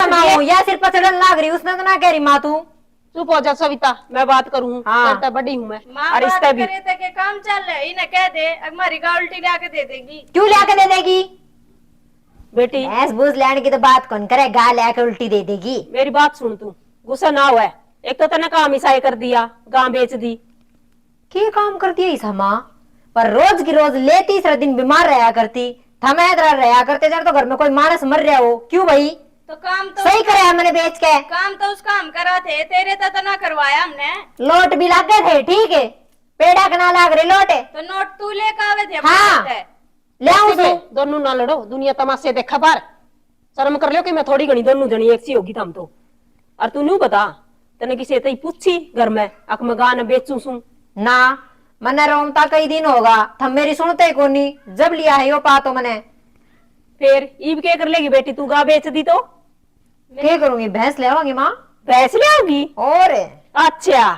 माँ हूँ या सिर पर चढ़न लाग रही, उसने तो ना कह रही माँ तू चुप हो जा सविता, मैं बात करूँ। हाँ। बड़ी हूँ मैं। माँ और बात रिश्ता भी करे थे कि काम चल रहा है, इन्हें कह दे हमारी गाय उल्टी ला के दे देगी। क्यों लाके दे देगी? बेटी भैंस भूस लेने की तो बात कौन करे, गाय लाके उल्टी दे देगी। मेरी बात सुन, तू गुस्सा ना हुआ। एक तो तने काम ईसाई कर दिया, गां बेच दी। क्या काम करती है ईसा माँ? पर रोज की रोज ले तीसरा दिन बीमार रहा करती, थमे रहा करते जब तो घर में कोई मानस मर रहा हो, क्यों भाई? तो काम तो सही करे मैंने बेच के। काम तो उसका हम करा थे, तेरे तो ना करवाया हमने। लोट भी लग गए थे, ठीक है, पेड़ा के ना लाग रहे लोटे तो नोट तू लेकर आवे थे। हाँ। ले आऊं में दोनों ना लड़ो, दुनिया तमाशे देखा बार। शर्म कर लो कि मैं थोड़ी घनी दोनों जनी एक सी होगी थम तो। और तू नहीं बता, तने किसी तई पूछी घर में अक मैं गान बेचू सू ना? मने रोमता कई दिन होगा, थम मेरी सुनते कोनी, जब लिया है यो पा तो मने। फिर ईब के कर लेगी बेटी, तू गा बेच दी तो क्या करूंगी? भैंस ले आऊंगी माँ। भैंस ले आओगी? और अच्छा,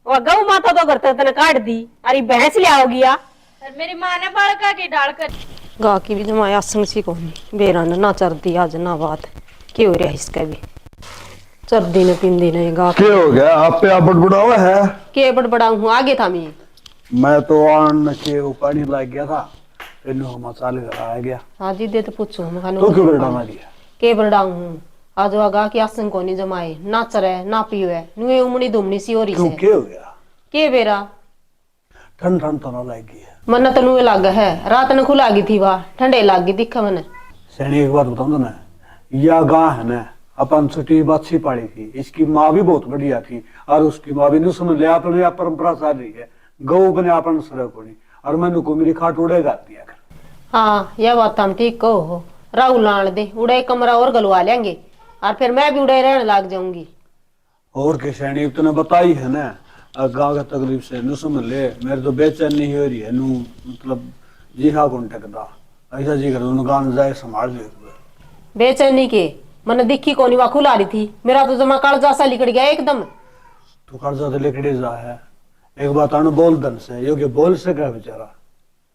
वह गौ माता तो घर तने काट दी, अरे भैंस ले आओगी या? मेरी माँ ने बड़का की डाल कर गा की भी जमाया संगसी को बेरा ना चर दी आज ना बात क्यों रहा इसका भी चरदी ने पिंदी ने गा क्या हो गया? आप पे आप बड़बड़ावा है? के बड़बड़ा हूँ आगे था मैं तो आन के वो पानी लाग गया था, इन्हों मसाले आ गया। हाँ जी दे तो पूछो तो क्यों बड़बड़ा दिया? के बड़ा हूँ आज गा की आसन को नहीं जमाए, ना चरे ना पियो नुए उमड़ी दुमनी सी हो रही क्यों से क्या हो गया? के बेरा ठंड ठंड तो ना लगी है। मन तो नुए लाग है, रात ने खुला गई थी वह ठंडे लाग गई दिखा मैंने। सैनी एक बात बताऊं ना, यह गां है ना अपन छोटी बच्ची पाली थी, इसकी माँ भी बहुत बढ़िया थी और उसकी माँ भी समझ लिया अपने यह परंपरा चल रही है, गौ बने अपन सड़क होनी और मैंने को मेरी खाट उड़ेगा दिया कर। हाँ यह बात हम ठीक कहो, राहुल लान दे उड़े कमरा और गलवा लेंगे और फिर मैं भी उड़े रहने लग जाऊंगी। और के सैनी तुमने बताई है ना गाँव का तकलीफ से नु समझ ले, मेरे तो बेचैनी हो रही है नु, मतलब जी हाँ कौन टकदा ऐसा जी कर गान जाए संभाल ले। बेचैनी के मैंने दिखी कोनी वा खुला रही थी, मेरा तो जमा कालजा सा लिकड़ गया एकदम। तू कर्जा तो लिखड़े जा है, एक बात अनु बोल दन से यो के बोल से क्या बेचारा।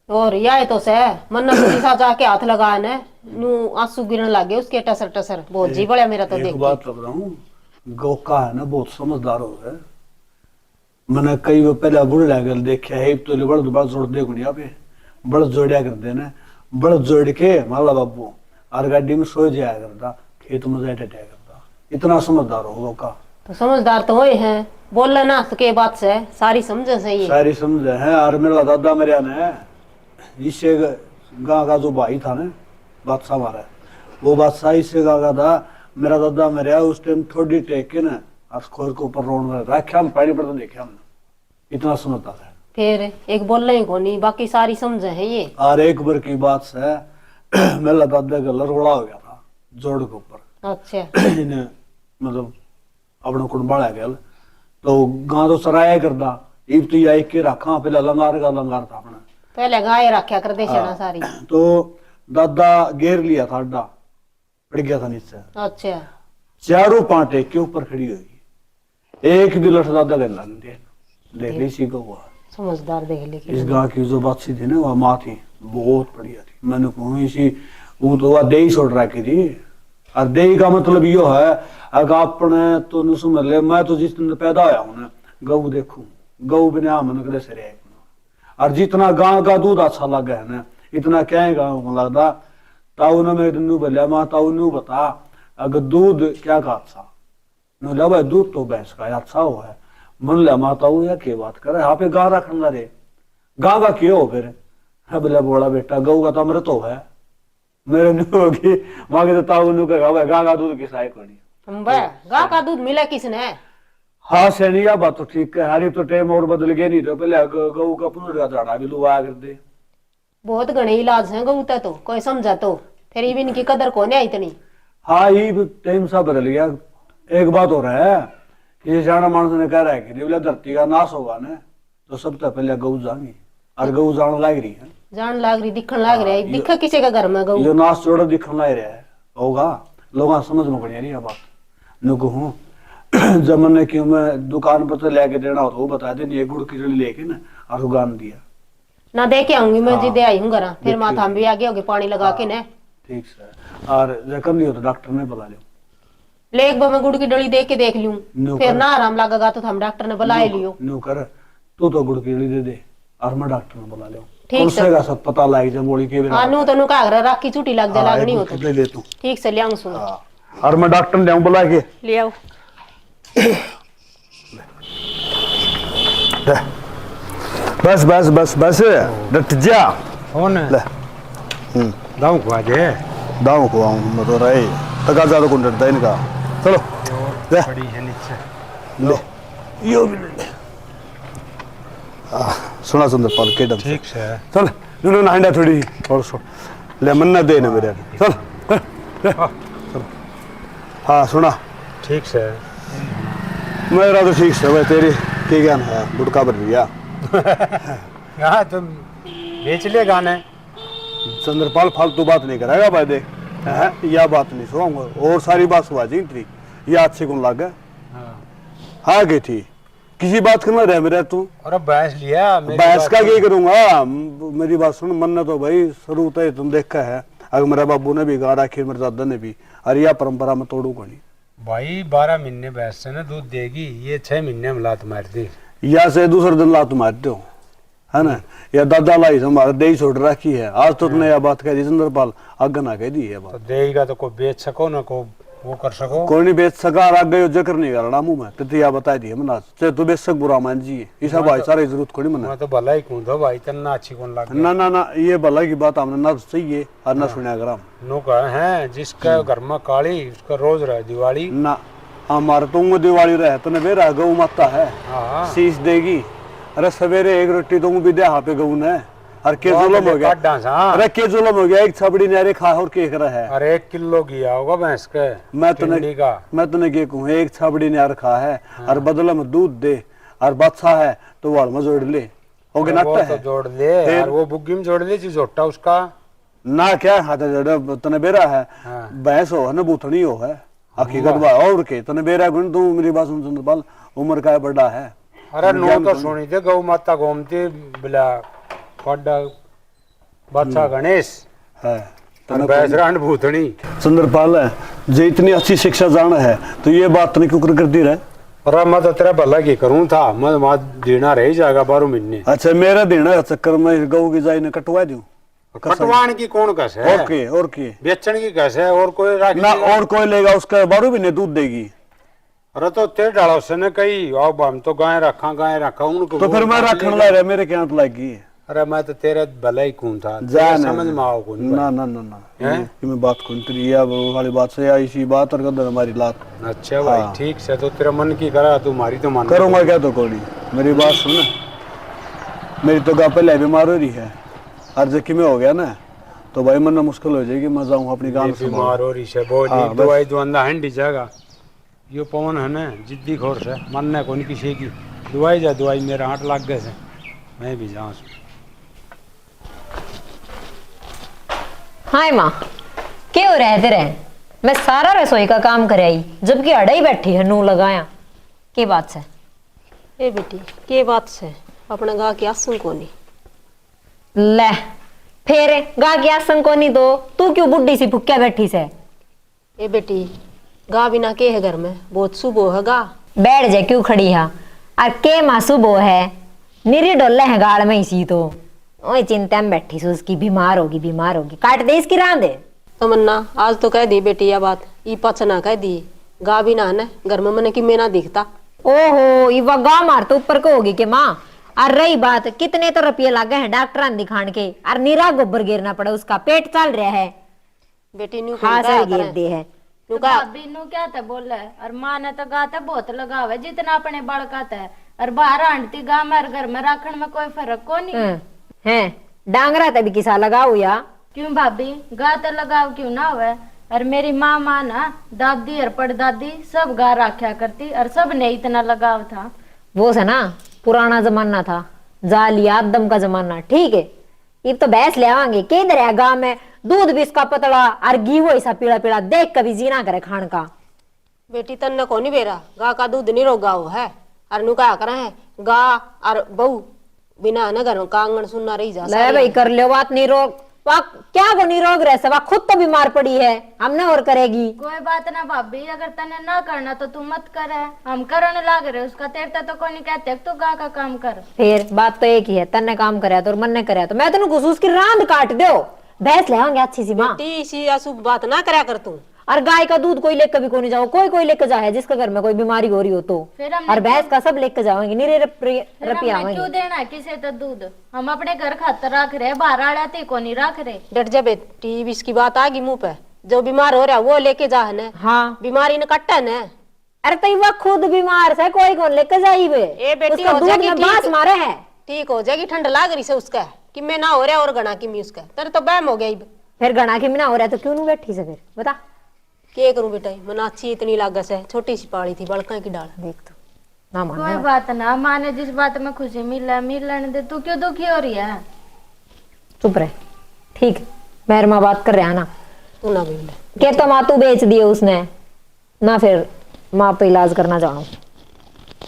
और यह तो से मन सा जाके हाथ लगाया ने नु आंसू गिरने लगे उसके टसर टसर बहुत जी बड़ा मेरा तो देख। एक बात बता रहा हूँ, गोका है ना बहुत समझदार हो है। मैंने कई वो पहले बुढ़ लागल देखा है तो बड़ बड़ जोड़ दे गुड़िया पे बड़ जोड़िया कर देना, बड़ जोड़ के माला बाबू और गाड़ी में सो जाया करता, खेत में जाया करता, इतना समझदार हो गोका। तो समझदार तो होए हैं, बोल ना तो के बात से सारी समझे सही है, सारी समझे है। और मेरा दादा मेरे ने इससे गाँव का जो भाई था ना बादशाह हमारा, वो बादशाह इससे गाँव का था, मेरा दादा मेरे उस टाइम थोड़ी टेक के ना और खोर के ऊपर रोड में रखा पानी पड़ता देखा हमने, इतना समझता था। फिर एक बोल रही को नहीं बाकी सारी समझे है ये। और एक बार की बात से मेरा दादा का लड़वड़ा हो गया था जोड़ के ऊपर। अच्छा इन्हें मतलब अपने कुंबाड़ा गया तो गाँव तो सराया करता इब तो एक के रखा पहले लंगार का लंगार था अपने पहले गाय रखा कर दे सारी। तो दादा घेर लिया था अड्डा पड़ गया था नीचे। अच्छा चारों पांटे के ऊपर खड़ी हुई, एक भी लठ दादा गला देख ली सी को हुआ। समझदार देख लेकिन इस गाँव की जो बादशी थी ना वह माँ थी बहुत बढ़िया थी, मैंने कहूँ इसी वो तो वह दही छोड़ रखी थी। और दही का मतलब यो है अगर अपने तो न समझ ले, मैं तो जिस दिन पैदा होया हूँ ना गऊ देखूं गऊ बिना मन कदे से रहे, और जितना गाँव का दूध अच्छा लगा है ना इतना क्या गाँव को लगता। ताऊ ने मेरे दिन बोलिया माँ ताऊ ने बता अगर दूध क्या का अच्छा न ला भाई दूध तो भैंस का अच्छा हुआ है। मन लिया माता हूँ या क्या बात करे यहाँ पे गाँ रखना रे गाँ का क्यों हो फिर है बोला बोला बेटा गऊ का तो अमृत हो है मेरे नहीं होगी माँ के ताऊ ने कहा गाँ का दूध किसा को नहीं गाँ का दूध मिला किसने। हाँ सैनिया बात तो ठीक है, हरी तो टाइम और बदल गया नहीं तो पहले गऊ का पुनर्गा झाड़ा भी लुआ कर दे। बहुत घने इलाज है गऊ तो कोई समझा तो फिर ये भी इनकी कदर कौन है इतनी। हाँ ये टाइम सा बदल गया। एक बात हो रहा है कि जाना मानस ने कह रहा है कि धरती का नाश होगा ना तो सबसे पहले गऊ जाएंगी और गऊ जान लाग रही है, जान लाग रही दिखन लाग रहा है, दिखा किसी का घर में गऊ जो नाश जोड़ा दिखन लाग रहा है होगा लोग समझ में पड़ी रही बात न कहूँ। जब मैंने क्यों मैं दुकान पर तो लेके देना हो तो वो बता दे नहीं गुड़ खिचड़ी लेके ना और उगान दिया ना दे के आऊंगी मैं जिदे आई हूँ घर फिर माथा भी आगे होगी पानी लगा के ना। ठीक सर और जख्म नहीं हो तो डॉक्टर ने बुला लो। ले एक बार मैं गुड़ की डली देख के देख लूं, नो फिर कर। ना आराम लगेगा तो हम डॉक्टर ने बुलाए लियो। नो कर, तू तो गुड़ की दे दे और मैं डॉक्टर ने बुला ले। ठीक उससे का सब पता लग जाए बोली के बिना। आनू तनु का अगर राखी छुट्टी लग जाए लागनी हो तो ले ले तू। ठीक से ले आऊं सुन हाँ, और मैं डॉक्टर ने बुला के ले आओ। ले। बस बस बस बस डट जा। कौन ले दाऊ को आज है दाऊ को आऊं मैं तो रही तका ज्यादा कौन डरता है इनका। चलो ले बड़ी है नीचे। ले यो भी ले ले। सुना सुंदरपाल के डम ठीक से चल इन्होंने हांडा थोड़ी और सो ले मन्ना दे ना मेरे चल ले, चल। हाँ सुना ठीक से मेरा तो ठीक से भाई तेरी की ज्ञान है गुटका भर दिया। हाँ तुम बेच ले गाने। चंद्रपाल फालतू बात नहीं करेगा भाई देख हैं, यह बात नहीं सुनाऊंगा और सारी बात सुना जी तेरी ये अच्छी कौन लग गया। हाँ गई थी किसी बात करना रह मेरा तू और अब भैंस लिया मेरी बहस बात का सुन। क्या करूंगा मेरी बात सुन मन ने तो भाई शुरू तो तुम देखा है अगर मेरे बाबू ने भी गाड़ा आखिर मेरे दादा ने भी अरे यह परंपरा में तोड़ू को नहीं। भाई 12 महीने भैंस से ना दूध देगी, ये 6 महीने में लात मार दी। या से दूसरे दिन ला तुम आते हो है ना या दादा लाई हमारे दे छोड़ रखी है आज तो तुमने यह बात कह दी चंद्रपाल आगे ना कह दी है तो बात देगा तो कोई बेच सको ना को वो कर सको। कोई नहीं बेच सका और आगे जिक्र नहीं करना मुंह में तो यह बता दी मना चाहे तू बेच सक बुरा मान जी ऐसा भाई सारी जरूरत कोई मना मैं तो भला ही कूद भाई तना अच्छी कौन लग ना ना ना ये भला की बात हमने ना चाहिए और ना सुना ग्राम नो का है जिसका घर में काली उसका रोज रहे दिवाली। ना हमारे तो दिवाली रहे तो बेरा गऊ माता है हाँ शीश देगी। अरे सवेरे एक रोटी तो भी दे पे गऊ ने और के जुलम हो गया। अरे के जुलम हो गया एक छबड़ी ने खा और के रहा है। अरे 1 किलो गया होगा भैंस के मैं टिंडी का। तने क्या कहूँ एक छबड़ी ने रखा है और बदले में दूध दे और बच्चा है तो वाल में जोड़ ले हो गया वो नाटा तो है जोड़ ले और वो बुग्गी में जोड़ ले जी जोटा उसका ना क्या हाथ जोड़ तने बेरा है हाँ। भैंस हो है ना बूथनी हो है हकीकत बात और के तने बेरा गुण तू मेरी बात सुन चंद्रपाल उम्र का बड़ा है। अरे नो तो सुनी थे गौ माता घूमती बिला पड्डा बच्चा गणेश है बैसरान भूतनी। चंद्रपाल जो इतनी अच्छी शिक्षा जान है तो ये बात नहीं क्यों करती रहे। अरे मैं तो तेरा भला की करूं था मैं वहां देना रह जाएगा 12 महीने। अच्छा मेरा देना चक्कर में गऊ की जाई ने कटवा दूं कटवान की कौन कस है और के बेचन की कस है और कोई राख ना और कोई लेगा उसका 12 महीने दूध देगी। अरे तो ते डालो से ने कही अब हम तो गाय रखा उनको तो फिर मैं रखने ला रहा मेरे क्या लगी। अरे मैं तो तेरे भला ही कौन था जा समझ में आओ कौन ना ना ना ना ये मैं बात कौन तेरी या वो वाली बात से आई सी बात और कदर हमारी लात अच्छा भाई ठीक से तो तेरा मन की करा तुम्हारी तो मान करूंगा क्या तो कोई मेरी बात सुन मेरी तो गा पहले बीमार हो रही है और जबकि मैं हो गया ना तो भाई मन मुश्किल हो जाएगी मैं जाऊँ अपनी गाँव से बीमार हो रही से बोली दवाई दुआंदा हंडी जाएगा यो पवन है ना जिद्दी खोर से मानने को नहीं किसी की दवाई मेरा हाथ लग गए से मैं भी जाऊँ। हाय माँ क्यों रहते रहे मैं सारा रसोई का काम कर आई जबकि अड़ा ही बैठी है नू लगाया के बात से। ए बेटी के बात से अपना गा के आसू को नहीं ले फेरे गा के आसन को नहीं दो तू क्यों बुढ़ी सी भुक्या बैठी से। ए बेटी गा बिना के है घर में बहुत सुबह है गा बैठ जा क्यों खड़ी है और के माँ सुबह है निरी डोले है गाड़ में इसी तो ओए चिंता में बैठी सो उसकी बीमार होगी काट दे इसकी राह दे। तमन्ना आज तो कह दी बेटी यह बात ई पचना कह दी गा बिना है ना घर में मन की मेना दिखता। ओहो ये गा मार तो ऊपर को होगी के माँ। और रही बात कितने तो रुपये लागे हैं डॉक्टर दिखान के और निरा गोबर गिरना पड़ा उसका पेट चल रहा है बेटी न्यू हाँ सर गिर दे है तो भाभी नु क्या था बोले और माँ ने तो गाता बहुत लगावे जितना अपने बाल का है और बाहर आंटी गा मेरे घर में रखने में कोई फर्क को नहीं है डांगरा तभी किसा लगाओ या क्यों भाभी गा तो लगाव क्यों ना हुए और मेरी माँ ना दादी और पड़दादी सब गा रखा करती और सब ने इतना लगाव था। वो से ना पुराना जमाना था जाली आदम का जमाना ठीक है ये तो भैंस ले आवांगे के इधर है गाँव में दूध भी इसका पतला और घी वो ऐसा पीला पीला देख कभी जीना करे खान का। बेटी तन्ने को नहीं बेरा गा का दूध नहीं रोगा है और नु क्या करे है गा और बहू बिना न घर का आंगन सुनना रही जा ले भाई कर लो बात नहीं रोक वह क्या को निरोग रह वह खुद तो बीमार पड़ी है, हमने और करेगी। कोई बात ना भाभी, अगर तने ना करना तो तू मत करे, हम करने लाग रहे उसका तेरता तो कोई नहीं कहते तू गा का काम कर। फिर बात तो एक ही है, तन्ने काम कराया तो और मन ने कराया तो मैं तेन घुसूस की रांद काट दो, भैंस ले आएंगे अच्छी सी माँ। बेटी सी अशुभ बात ना करया कर तू। और गाय का दूध कोई लेकर भी कोई नहीं जाओ, कोई लेकर जाए जिसके घर में कोई बीमारी हो रही हो तो, फिर हमने और भैंस का सब लेकर जाओगे निरे फिर रुपया हमने क्यों देना है किसे तो दूध, हम अपने घर खातर रख रहे, बाहर आड़ाती को नहीं रख रहे। डट जा बेटी, इसकी बात आ गई मुंह पे, जो बीमार हो रहा है वो लेके जा है ना। हाँ बीमारी ने कट्टा है ना। अरे तो वह खुद बीमार है, कोई कौन लेकर जाई वे, ए बेटी उसका हो दूध जाएगी में बांस ठीक। मारे है। ठीक हो जाएगी, ठंड लाग रही से उसका कि मैं ना हो रहा और गणा की मी उसका, तेरे तो बहम हो गई। फिर गणा के बिना हो रहा है तो क्यों नहीं बैठी से, फिर बता क्या करूं बेटा, मनाची इतनी लागस है, छोटी सी पाली थी बड़का की डाल। देख तो ना मान कोई बात ना माने, जिस बात में खुशी मिलने दे, तू क्यों दुखी हो रही है। चुप रहे, ठीक है मेहर माँ बात कर रहे हैं ना, तू ना बोल के तो माँ तू बेच दिए उसने ना, फिर माँ पे इलाज करना चाहूँ।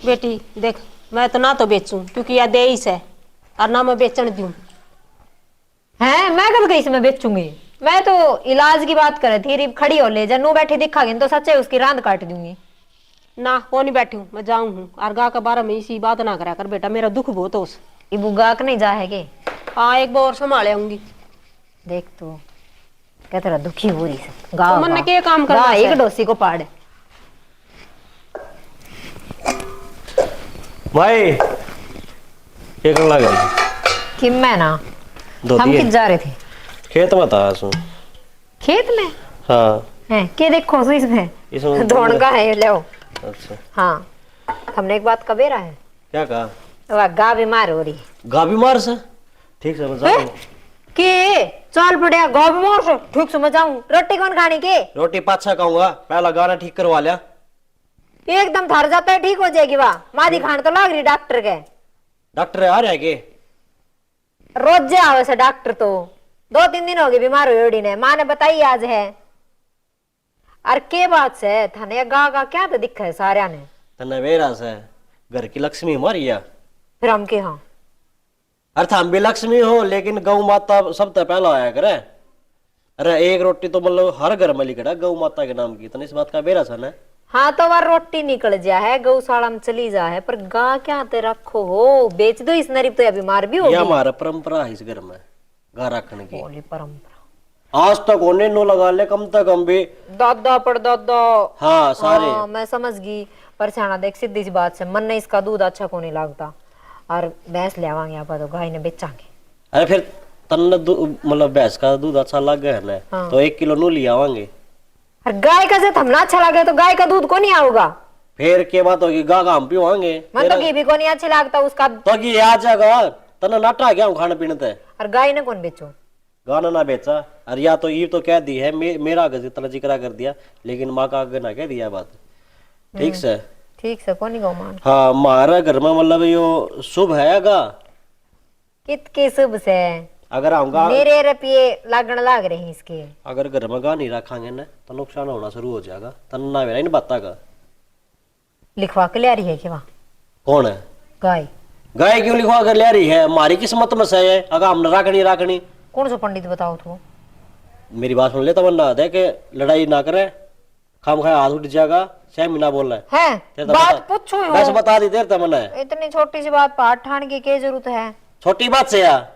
बेटी देख, मैं तो ना तो बेचूं क्योंकि यह देईस है, और ना मैं बेचन दूं। है मैं कब गई मैं बेचूंगी, मैं तो इलाज की बात कर रही थी। रिब खड़ी हो ले जा, नो बैठी दिखागी तो सच्चे उसकी रांद काट दूंगी। ना वो नहीं बैठी हूँ, मैं जाऊं हूँ, और गा का बारह में इसी बात ना करा कर बेटा, मेरा दुख बहुत है उस। ये बुगाक नहीं जा है के, हाँ एक बार और संभाले आऊंगी। देख तो क्या तेरा दुखी हो रही है। गाँव तो मन ने क्या काम करना है? एक डोसी को पाड़ भाई ये कर लग रही कि मैं ना दो हम दिए किस जा रहे थे खेत में था सु खेत में हाँ है के देखो सो इसमें इसमें धोन का है ले। अच्छा हाँ हमने एक बात कबेरा है, क्या कहा वह गा बीमार हो रही गा बीमार से ठीक से बता है के चल पड़िया गा बीमार से ठीक से मैं जाऊं। रोटी कौन खानी के, रोटी पाछा खाऊंगा, पहला गाना ठीक करवा लिया। एकदम थर जाता है ठीक हो जाएगी। वाह मादी खान तो लग रही डॉक्टर के, डॉक्टर आ रहा है के रोज आवे से डॉक्टर तो 2-3 दिन हो गए बीमार हुई ओडी ने, माँ ने बताई आज है। और के बात से थाने गा गा क्या तो दिखा है सारे ने, तने वेरा से घर की लक्ष्मी हमारी है, फिर हम के हाँ अर्थ हम भी लक्ष्मी हो लेकिन गौ माता सबसे पहला आया करे। अरे एक रोटी तो मतलब हर घर में लिखा गौ माता के नाम की, तने इस बात का बेरा सन है। हाँ तो वह रोटी निकल जा है गौशाला में चली जा है, पर गा क्या ते रखो हो, बेच दो इस नरीब तो या बीमार भी यह होगी। हमारा परंपरा है इस घर में गा रखने की, बोली परंपरा आज तक होने नो लगा ले कम से कम भी। दादा पर दादा हाँ सारे हाँ, मैं समझ गई। पर छाना देख सीधी सी बात से मन ने इसका दूध अच्छा को नहीं लगता, और भैंस ले आवांगे आप तो गाय ने बेचांगे। अरे फिर तन्ने मतलब भैंस का दूध अच्छा लग गया है ना, हाँ। तो 1 किलो नू ले आवांगे। और गाय का जब हमना अच्छा लगे तो गाय का दूध को नहीं आऊगा, फिर के बात होगी गा हम पीवांगे। मन तो घी भी को नहीं अच्छा लगता उसका, तो कि आ जाएगा तन्ने नाटा गया हूँ खाने पीने ते, और गाय ने कौन बेचो। गाना ना बेचा। और या तो ये तो कह दी है मेरा आगे जितना जिक्र कर दिया, लेकिन माँ का आगे ना कह दिया बात, ठीक से। ठीक से कौन गौ मान हाँ हमारा घर में मतलब यो शुभ है गा, कित के शुभ से अगर हम गा मेरे रुपये लागण लाग रहे हैं इसके। अगर घर में गा नहीं रखांगे ना तो नुकसान होना शुरू हो जाएगा। तन्ना मेरा इन बाता का लिखवा के ले रही है कि वहाँ कौन है गाय, गाय क्यों लिखवा कर ले रही है, हमारी किस्मत में से है। अगर हमने राखनी कौन सा पंडित बताओ तो। मेरी बात सुन ले, तमन्ना दे के लड़ाई ना करे, खाम खाए हाथ उठ जाएगा। 6 महीना बोल रहा है हैं बात पूछो बस बता दी देर तमन्ना, इतनी छोटी सी बात पर ठान की क्या जरूरत है। छोटी बात से यार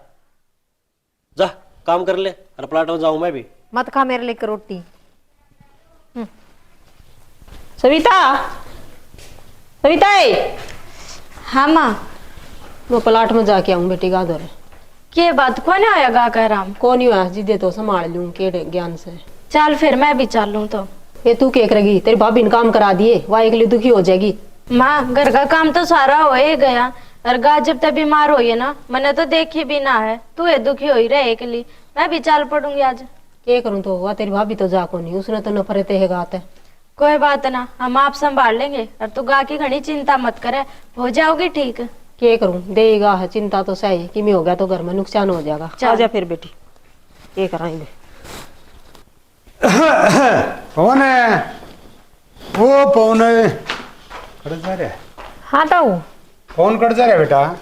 जा काम कर ले, और प्लाट में जाऊं मैं भी। मत खा मेरे लेकर रोटी। सविता सविता हाँ माँ वो प्लाट में जाके आऊं बेटी गा दो। के बात कौन आया गा कर राम, कौन ही हुआ जिदे तो संभाल लूं के ज्ञान से। चल फिर मैं भी चलूं तो। ये तू क्या करेगी, तेरी भाभी ने काम करा दिए, वह एक लिए दुखी हो जाएगी। माँ घर का काम तो सारा हो ही गया, और गा जब तक बीमार हो ना मैंने तो देखी भी ना है, तू ये दुखी हो ही रहे के लिए, मैं भी चल पड़ूंगी आज। क्या करूं तो वह तेरी भाभी तो जा को नहीं, उसने तो नफरत है गात है। कोई बात ना, हम आप संभाल लेंगे, और तू गा की घनी चिंता मत करे, हो जाओगी ठीक। क्या करूं देगा है, चिंता तो सही कि मैं हो गया तो घर में नुकसान हो जाएगा। चल। आजा फिर बेटी ये कराएंगे। कौन है वो कौन है कट जा रहा है, हाँ ताऊ कौन कट जा रहा है बेटा।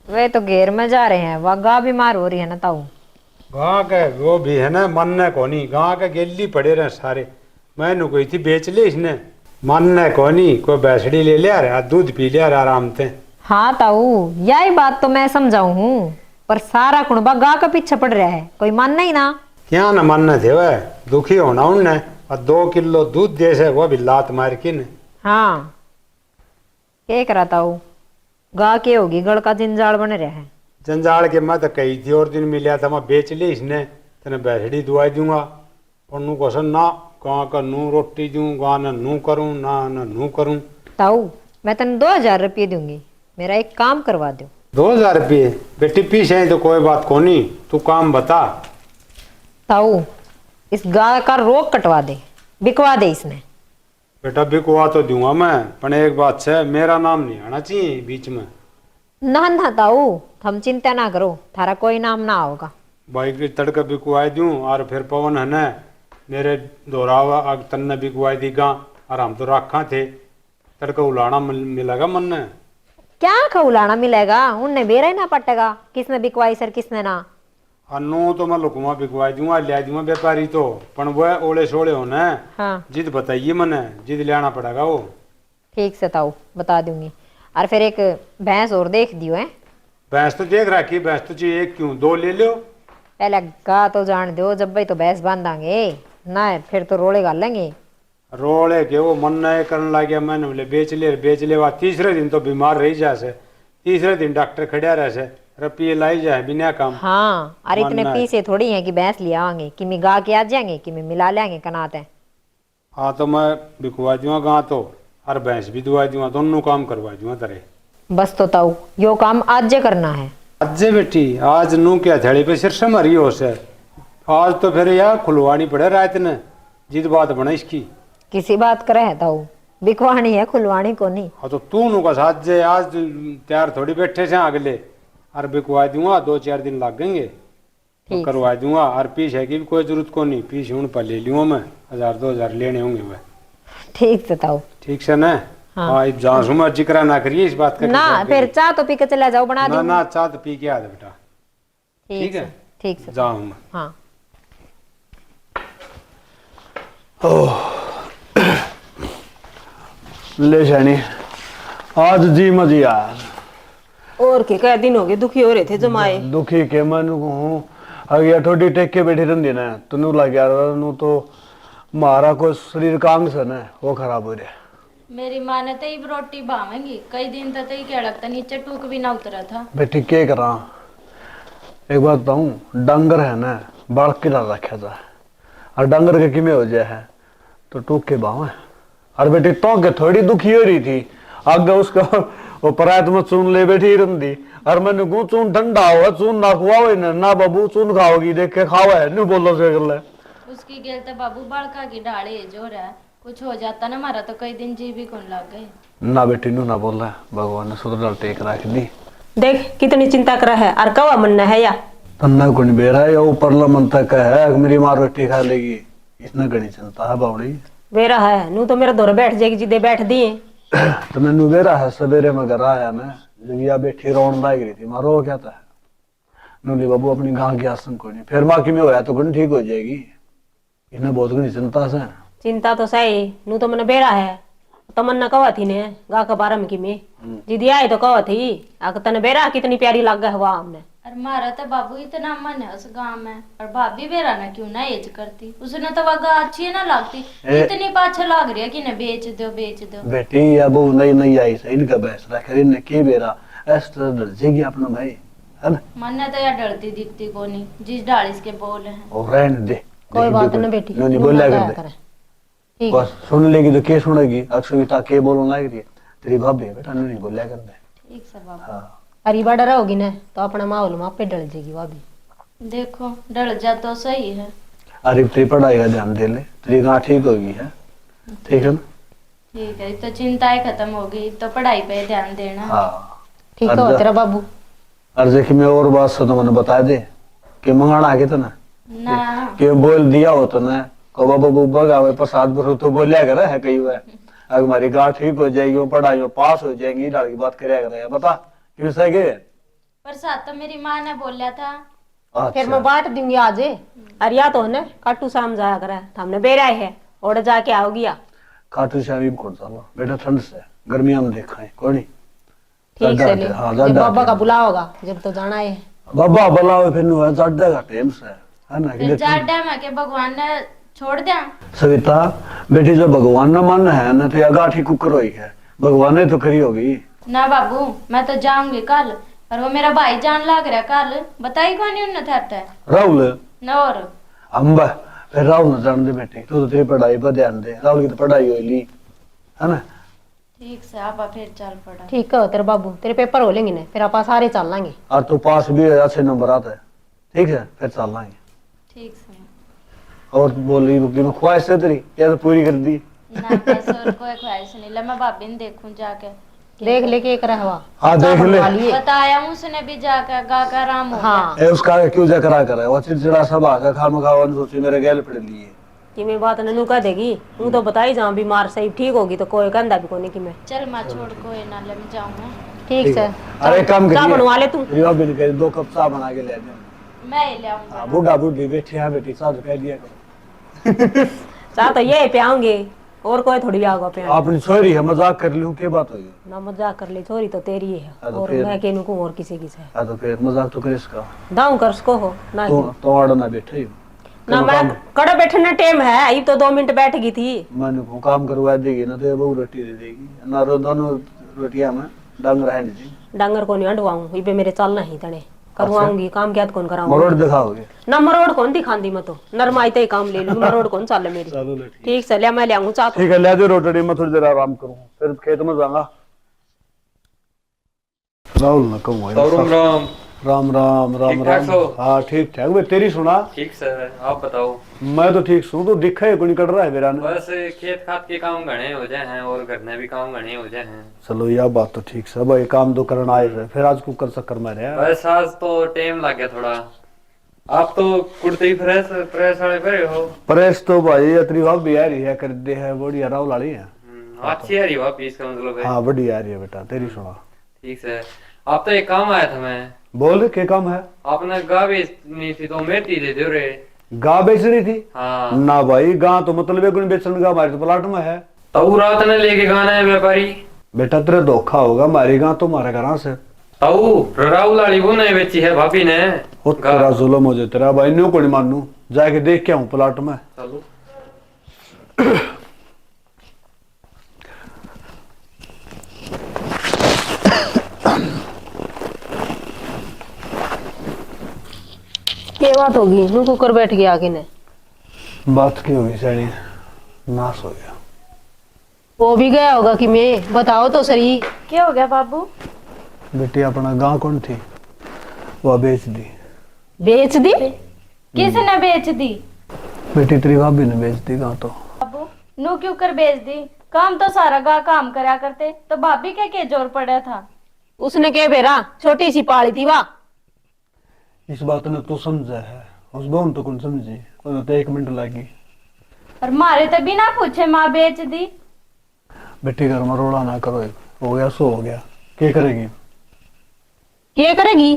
वे तो घेर में जा रहे हैं, वह गा बीमार हो रही है ना ताऊ। गाँव के वो भी है ना, मानने को नहीं, गाँव के गेली पड़े रहे सारे। मैंने कोई थी बेच ले इसने, मानने को नहीं, कोई बैसड़ी ले लिया रे, दूध पी लिया रे आराम से। हाँ ताऊ, यही बात तो मैं समझाऊ हूँ, पर सारा कुणबा गा का पीछे पड़ रहा है, कोई मानना ही ना। क्या न मानने थे वह, दुखी होना उनने, और 2 किलो दूध दे से वो भी लात मार के ने। हाँ, क्या करा ताऊ, गा के होगी गड़ का जंजाल बन रहा है। जंजाल के मैं तो कही थी और दिन मिला था, मैं बेच ली इसने, तेने बैसड़ी दुआई दूंगा, और नू क्वेश्चन ना गाँव का नू रोटी दूं, गाँव न नू करूं ना न नू करूं। ताऊ मैं तेन 2000 रुपये दूंगी, मेरा एक काम करवा दो। 2000 रुपये बेटी पीछे है तो कोई बात को नहीं, तू काम बता। ताऊ इस गाय का रोग कटवा दे, बिकवा दे इसने। बेटा बिकवा तो दूंगा मैं, पर एक बात है, मेरा नाम नहीं आना चाहिए बीच में। ना ना ताऊ, हम चिंता ना करो, थारा कोई नाम ना होगा। भाई की तड़के बिकवाई दूं, और फिर पवन है न मेरे दोहरावा अग तन्ने बिकवाई दी गा, और हम तो रखा थे, तड़के उलाना मिलेगा मन ने। क्या खौलाना मिलेगा, उनने बेरा ही ना पटेगा किसने बिकवाई सर किसने ना। अनु तो मैं लुकमा बिकवाई दूंगा, ले दूंगा व्यापारी तो, पर वह ओले सोले होने। हाँ जिद बताइए मने, जिद ले आना पड़ेगा वो। ठीक से ताऊ बता दूंगी। और फिर एक भैंस और देख दियो है। भैंस तो देख रखी, भैंस तो चाहिए एक क्यों 2 ले लो। पहले गा तो जान दो, जब भाई तो भैंस बांधांगे ना, फिर तो रोड़े गालेंगे। रोले के वो मन नहीं करने लग गया, मैंने बोले बेच ले। वह तीसरे दिन तो बीमार रही जासे, तीसरे दिन डॉक्टर खड़ा रहे से, रुपये लाई जाए बिना काम। हाँ, और इतने मानना है। पीसे थोड़ी हैं कि भैंस ले आवांगे, कि मैं गा के आ जाएंगे, कि मैं मिला लेंगे कनाते। हाँ तो मैं बिकवा दूंगा गाँ तो, और भैंस भी दुआ दूंगा, दोनों काम करवा दूंगा तेरे। बस तो ताऊ यो काम आज करना है। आज बेटी आज नू क्या थैली पे सिर से मरी हो से, आज तो फिर यार खुलवानी पड़े रात ने, जिद बात बने इसकी। किसी बात करे है ताऊ, बिकवानी है खुलवानी को नहीं। हाँ तो तू नु का साथ जे आज तैयार थोड़ी बैठे से अगले, और बिकवा दूंगा, 2-4 दिन लगेंगे तो ठीक करवा दूंगा। और पीछे की भी कोई जरूरत को नहीं, पीछे उन पर ले लूंगा मैं, 1000-2000 लेने होंगे वह। ठीक से ताऊ। ठीक से न। हाँ जहाँ सुमा जिक्र ना करिए इस बात का। ना फिर चाह तो पी के चला जाओ, बना ना दी। ना चाह तो पी के आ दे बेटा। ठीक है, ठीक से जाऊँ मैं। हाँ। ले शैनी आज जी मजी यार, और के कई दिन हो गए दुखी हो रहे थे जमाए। दुखी के मन को हूँ अगर थोड़ी टेक के बैठी रहती ना, तो नू लग यार नू तो मारा को शरीर का अंग से ना वो खराब हो रहा। मेरी माँ ने तो ही रोटी भावेंगी, कई दिन तक तो ही क्या लगता नीचे टूक भी ना उतरा था। बेटी क्या करा, एक बात बताऊं, डंगर है ना बाढ़ के डाल रखा था, और डंगर के किमे हो जाए है तो टूक के बाव है। और बेटी तो के थोड़ी दुखी हो रही थी, आगे उसका वो परात में चून ले बैठी रही, और मैंने गु चून ठंडा हुआ चून ना खुआ ना बाबू चून खाओगी देख के खावा है नहीं बोलो से कर ले। उसकी गेल तो बाबू बड़का की डाले जो रहा, कुछ हो जाता ना हमारा तो कई दिन जी भी कौन लग गए। ना बेटी नू ना बोल रहा, भगवान ने सुधर डाल टेक रख दी। देख कितनी चिंता कर है, और कवा मन है या तन्ना को नहीं बेरा है, ऊपर मन तक है मेरी माँ रोटी खा लेगी, इसने घनी चिंता है बावड़ी। बेरा है नू तो मेरा दौर बैठ जाएगी जिदे बैठ दिए। तो मैंने बेरा है सवेरे में घर आया मैं, जगिया बैठी रोन लाग रही थी, मारो क्या था नूली बाबू अपनी गांव की आसन को नहीं, फिर माँ की में होया तो कौन ठीक हो जाएगी, इन्हें बहुत घनी चिंता से। चिंता तो सही, नू तो मैंने बेरा है, तमन्ना कवा थी ने गा का बारह में की में जिदी आए तो कवा थी, आग तने बेरा कितनी प्यारी लग गया हुआ हमने। और मारा तो बाबू इतना मन है उस गांव में, और भाभी बेरा ना क्यों ना एज करती, उसने तो वह गाँ अच्छी ना लगती, इतनी पाछे लाग रही है कि ने बेच दो बेच दो। बेटी अब नई नई आई से इनका बहस रख इनने की बेरा ऐसा डर जाएगी अपना भाई है ना। मन ने तो यार डरती दिखती को नहीं, जिस डालिस के बोल है। और रहने दे, कोई बात ना बेटी, नहीं बोला क्या कर करे। दे, ठीक बस सुन लेगी तो के सुनेगी, अक्षविता के बोलने लग रही है तेरी भाभी है बेटा, नहीं बोलिया कर दे। ठीक सर बाबू। हाँ अरे बड़ा डरा होगी ना तो अपना माहौल में पे डल जाएगी वो भी। देखो डर जा तो सही है। अरे तेरी पढ़ाई का ध्यान दे ले, तेरी गाँव ठीक होगी है, ठीक है ना। ठीक है, तो चिंताएं खत्म हो गई तो पढ़ाई पे ध्यान देना। हाँ ठीक है तेरा बाबू। और देखिए मैं और बात से तो मैंने बता दे कि मंगाना आगे तो ना ना कि बोल दिया हो तो ना को बाबा बुब्बा गावे प्रसाद बरो तो बोलिया करे है कई बार, अगर हमारी गाँव ठीक हो जाएगी, वो पढ़ाई में पास हो जाएंगी, डाल की बात करिया करे बता क्यों सही गए। पर साथ तो मेरी माँ ने बोला था फिर मैं बांट दूंगी आज। अरे या तो है ना काटू शाम जाया करे, हमने बेरा है और जाके आओगी या। खाटू श्याम कौन सा बेटा, ठंड से गर्मियों में देखा है कोई नहीं। ठीक ज्यादा से ले, है, हाँ, जब ज्यादा बाबा है। का बुला होगा जब तो जाना है। बाबा भला हो फिर नु ज्यादा का टाइम से है ना फिर चार टाइम है कि भगवान ने छोड़ दिया। सविता बेटी जो भगवान न मन है ना तो अगाठी कुकर हुई है, भगवान ने तो करी होगी ना बाबू, मैं तो जाऊंगी कल, और वो मेरा भाई जान लग रहा कल, बताई कौन नहीं उन्हें था राहुल न। और अम्बा फिर राहुल न जान दे बेटे, तो तेरी पढ़ाई पर ध्यान दे, राहुल की तो पढ़ाई हो ली है ना। ठीक से आप फिर चल पड़ा। ठीक है तेरे बाबू, तेरे पेपर हो लेंगे ना, फिर आप सारे चल लेंगे। और तू पास भी अच्छे नंबर आता है, ठीक है फिर चल लाएंगे। ठीक से और बोली मैं ख्वाहिश है तेरी या तो पूरी कर दी। ना बस और कोई ख्वाहिश नहीं, ले मैं भाभी ने देखूं जाके। देख लेके एक रहवा हाँ देख ले, बताया हूँ उसने भी जाकर गा का आराम हो गया। हाँ ए उसका क्या जा करा करे, वो चिड़चिड़ा सब आकर खाम खावा ने सोची मेरे गैल पड़ लिए। कि मैं बात ननू कह देगी, तू तो बताई जहाँ बीमार सही ठीक होगी तो कोई कहता भी कोनी कि मैं। चल मैं छोड़ कोई ना, ले मैं जाऊंगा। ठीक से अरे एक काम चाय करिए, बनवा ले तू। रिवा बिन के 2 कप चाय बना के ले दे। मैं ही ले आऊंगा। हाँ, बूढ़ा बूढ़ी बैठे हैं बेटी, 100 रुपया दिया करो। चाह तो ये पियाऊंगे और कोई थोड़ी भी आगा पिया। आपने छोरी है, मजाक कर लूं क्या बात हुई। ना मजाक कर ले, छोरी तो तेरी है हाँ तो और फिर- मैं केनू को और किसी की से हाँ तो फिर मजाक तो करे इसका, दाऊं कर उसको हो ना तो आड़ो ना बैठे ही ना। मैं कड़े बैठने टाइम है, अभी तो 2 मिनट बैठ गई थी। मैंने को काम करवा देगी ना तो वो रोटी दे देगी ना, दोनों रोटियां में डंग रहने दी। डांगर को नहीं हटवाऊं, इबे मेरे चलना ही तने करवाऊंगी काम, क्या कौन कराऊंगी। मरोड़ दिखाओगे। ना मरोड़ कौन दिखांदी मैं तो नरमाई ते ही काम ले लूं, मरोड़ कौन चल मेरी। चलो ले ठीक। ठीक से ले मैं ले आऊं चाह। ठीक है ले दो रोटी, मैं थोड़ी देर आराम करूं फिर खेत में जाऊंगा। राहुल ना कहूँ राम राम। राम राम राम ठीक ठाक राम। हो? हाँ ठीक ठाक, वे तेरी सुना। ठीक सर, आप बताओ। मैं तो ठीक हूँ, तो दिखा है कोई कर रहा है मेरा ने। बस खेत खात के काम घने हो जाए हैं और घर में भी काम घने हो जाए हैं। चलो यह बात तो ठीक है भाई, काम तो करना आए थे, फिर आज कुकर चक्कर में रहा। बस आज तो टाइम लग गया थोड़ा। आप तो कुर्ते ही फ्रेश प्रेस वाले पहरे हो। प्रेस तो भाई अतरी भाव भी आ रही है, कर दे है बढ़िया राहुल वाली है। अच्छी आ रही वापिस का मतलब है। हाँ बढ़िया आ रही है बेटा, तेरी सुना। ठीक है, आप तो एक काम आया था मैं। बोल क्या काम है। आपने गाय बेचनी थी तो मेटी दे दो रे। गाय बेचनी थी। हाँ ना भाई गाय तो मतलब है बेचने का, हमारे तो प्लाट में है। तऊ रात ने लेके गाना है व्यापारी। बेटा तेरे धोखा होगा, हमारी गाय तो हमारे घर से। तऊ राहुल वाली वो नहीं बेची है भाभी ने। वो तेरा जुल्म हो जाए तेरा भाई, न्यू को नहीं मानू, जाके देख के आऊं प्लाट में। चलो ये बात होगी नू कुकर बैठ गया आगे ने। बात की होगी सैनी, नाश हो गया। वो भी गया होगा कि मैं, बताओ तो सही। क्या हो गया बाबू? बेटी अपना गांव कौन थी, वो बेच दी। बेच दी? किसने बेच दी? बेटी तेरी भाभी ने बेच दी गांव तो। बाबू नू क्यों कर बेच दी? काम तो सारा गा काम करा करते, तो भाभी के जोर पड़ा था? उसने क्या बेरा, छोटी सी पाली थी वाह। इस बात ने तू समझा है, उस बहन तो कौन समझी, तो 1 मिनट लगी। और मारे तो बिना पूछे माँ बेच दी। बेटी घर में रोड़ा ना करो, हो गया सो हो गया, क्या करेगी। क्या करेगी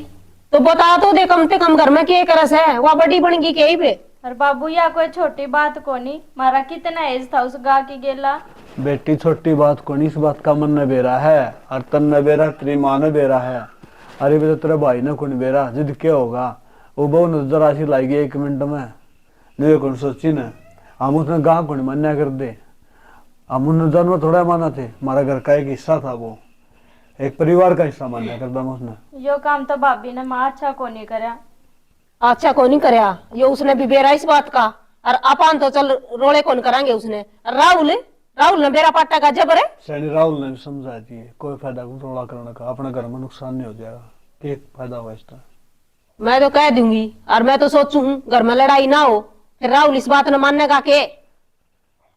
तो बता तो दे, कम से कम घर में क्या करस है, वह बड़ी बन गई के पे। और बाबू या कोई छोटी बात को नहीं, मारा कितना एज था उस गा की गेला। बेटी छोटी बात को नहीं, इस बात का मन न बेरा है, और तन न बेरा, तेरी माँ न बेरा है। अरे बेटा तेरा भाई ने कौन बेरा, जिद क्या होगा, वो बहु नजर आशी लाएगी 1 मिनट में, नहीं कौन सोची न, हम उसने गाँव कौन मान्या कर दे। हम उन जन्म थोड़ा माना थे, हमारा घर का एक हिस्सा था, वो एक परिवार का हिस्सा मान्या कर दम उसने। यो काम तो भाभी ने माँ अच्छा को नहीं करा। अच्छा को नहीं करया, ये उसने भी बेरा इस बात का। और अपन तो चल रोले कौन करांगे उसने। राहुल राहुल ने बेरा पाटा का जबर है। सैनी राहुल ने भी समझा दी, कोई फायदा रोड़ा करने का, अपने घर में नुकसान नहीं हो जाएगा, क्या फायदा हुआ इसका। मैं तो कह दूंगी, और मैं तो सोचू हूँ घर में लड़ाई ना हो, फिर राहुल इस बात ने मानने का के।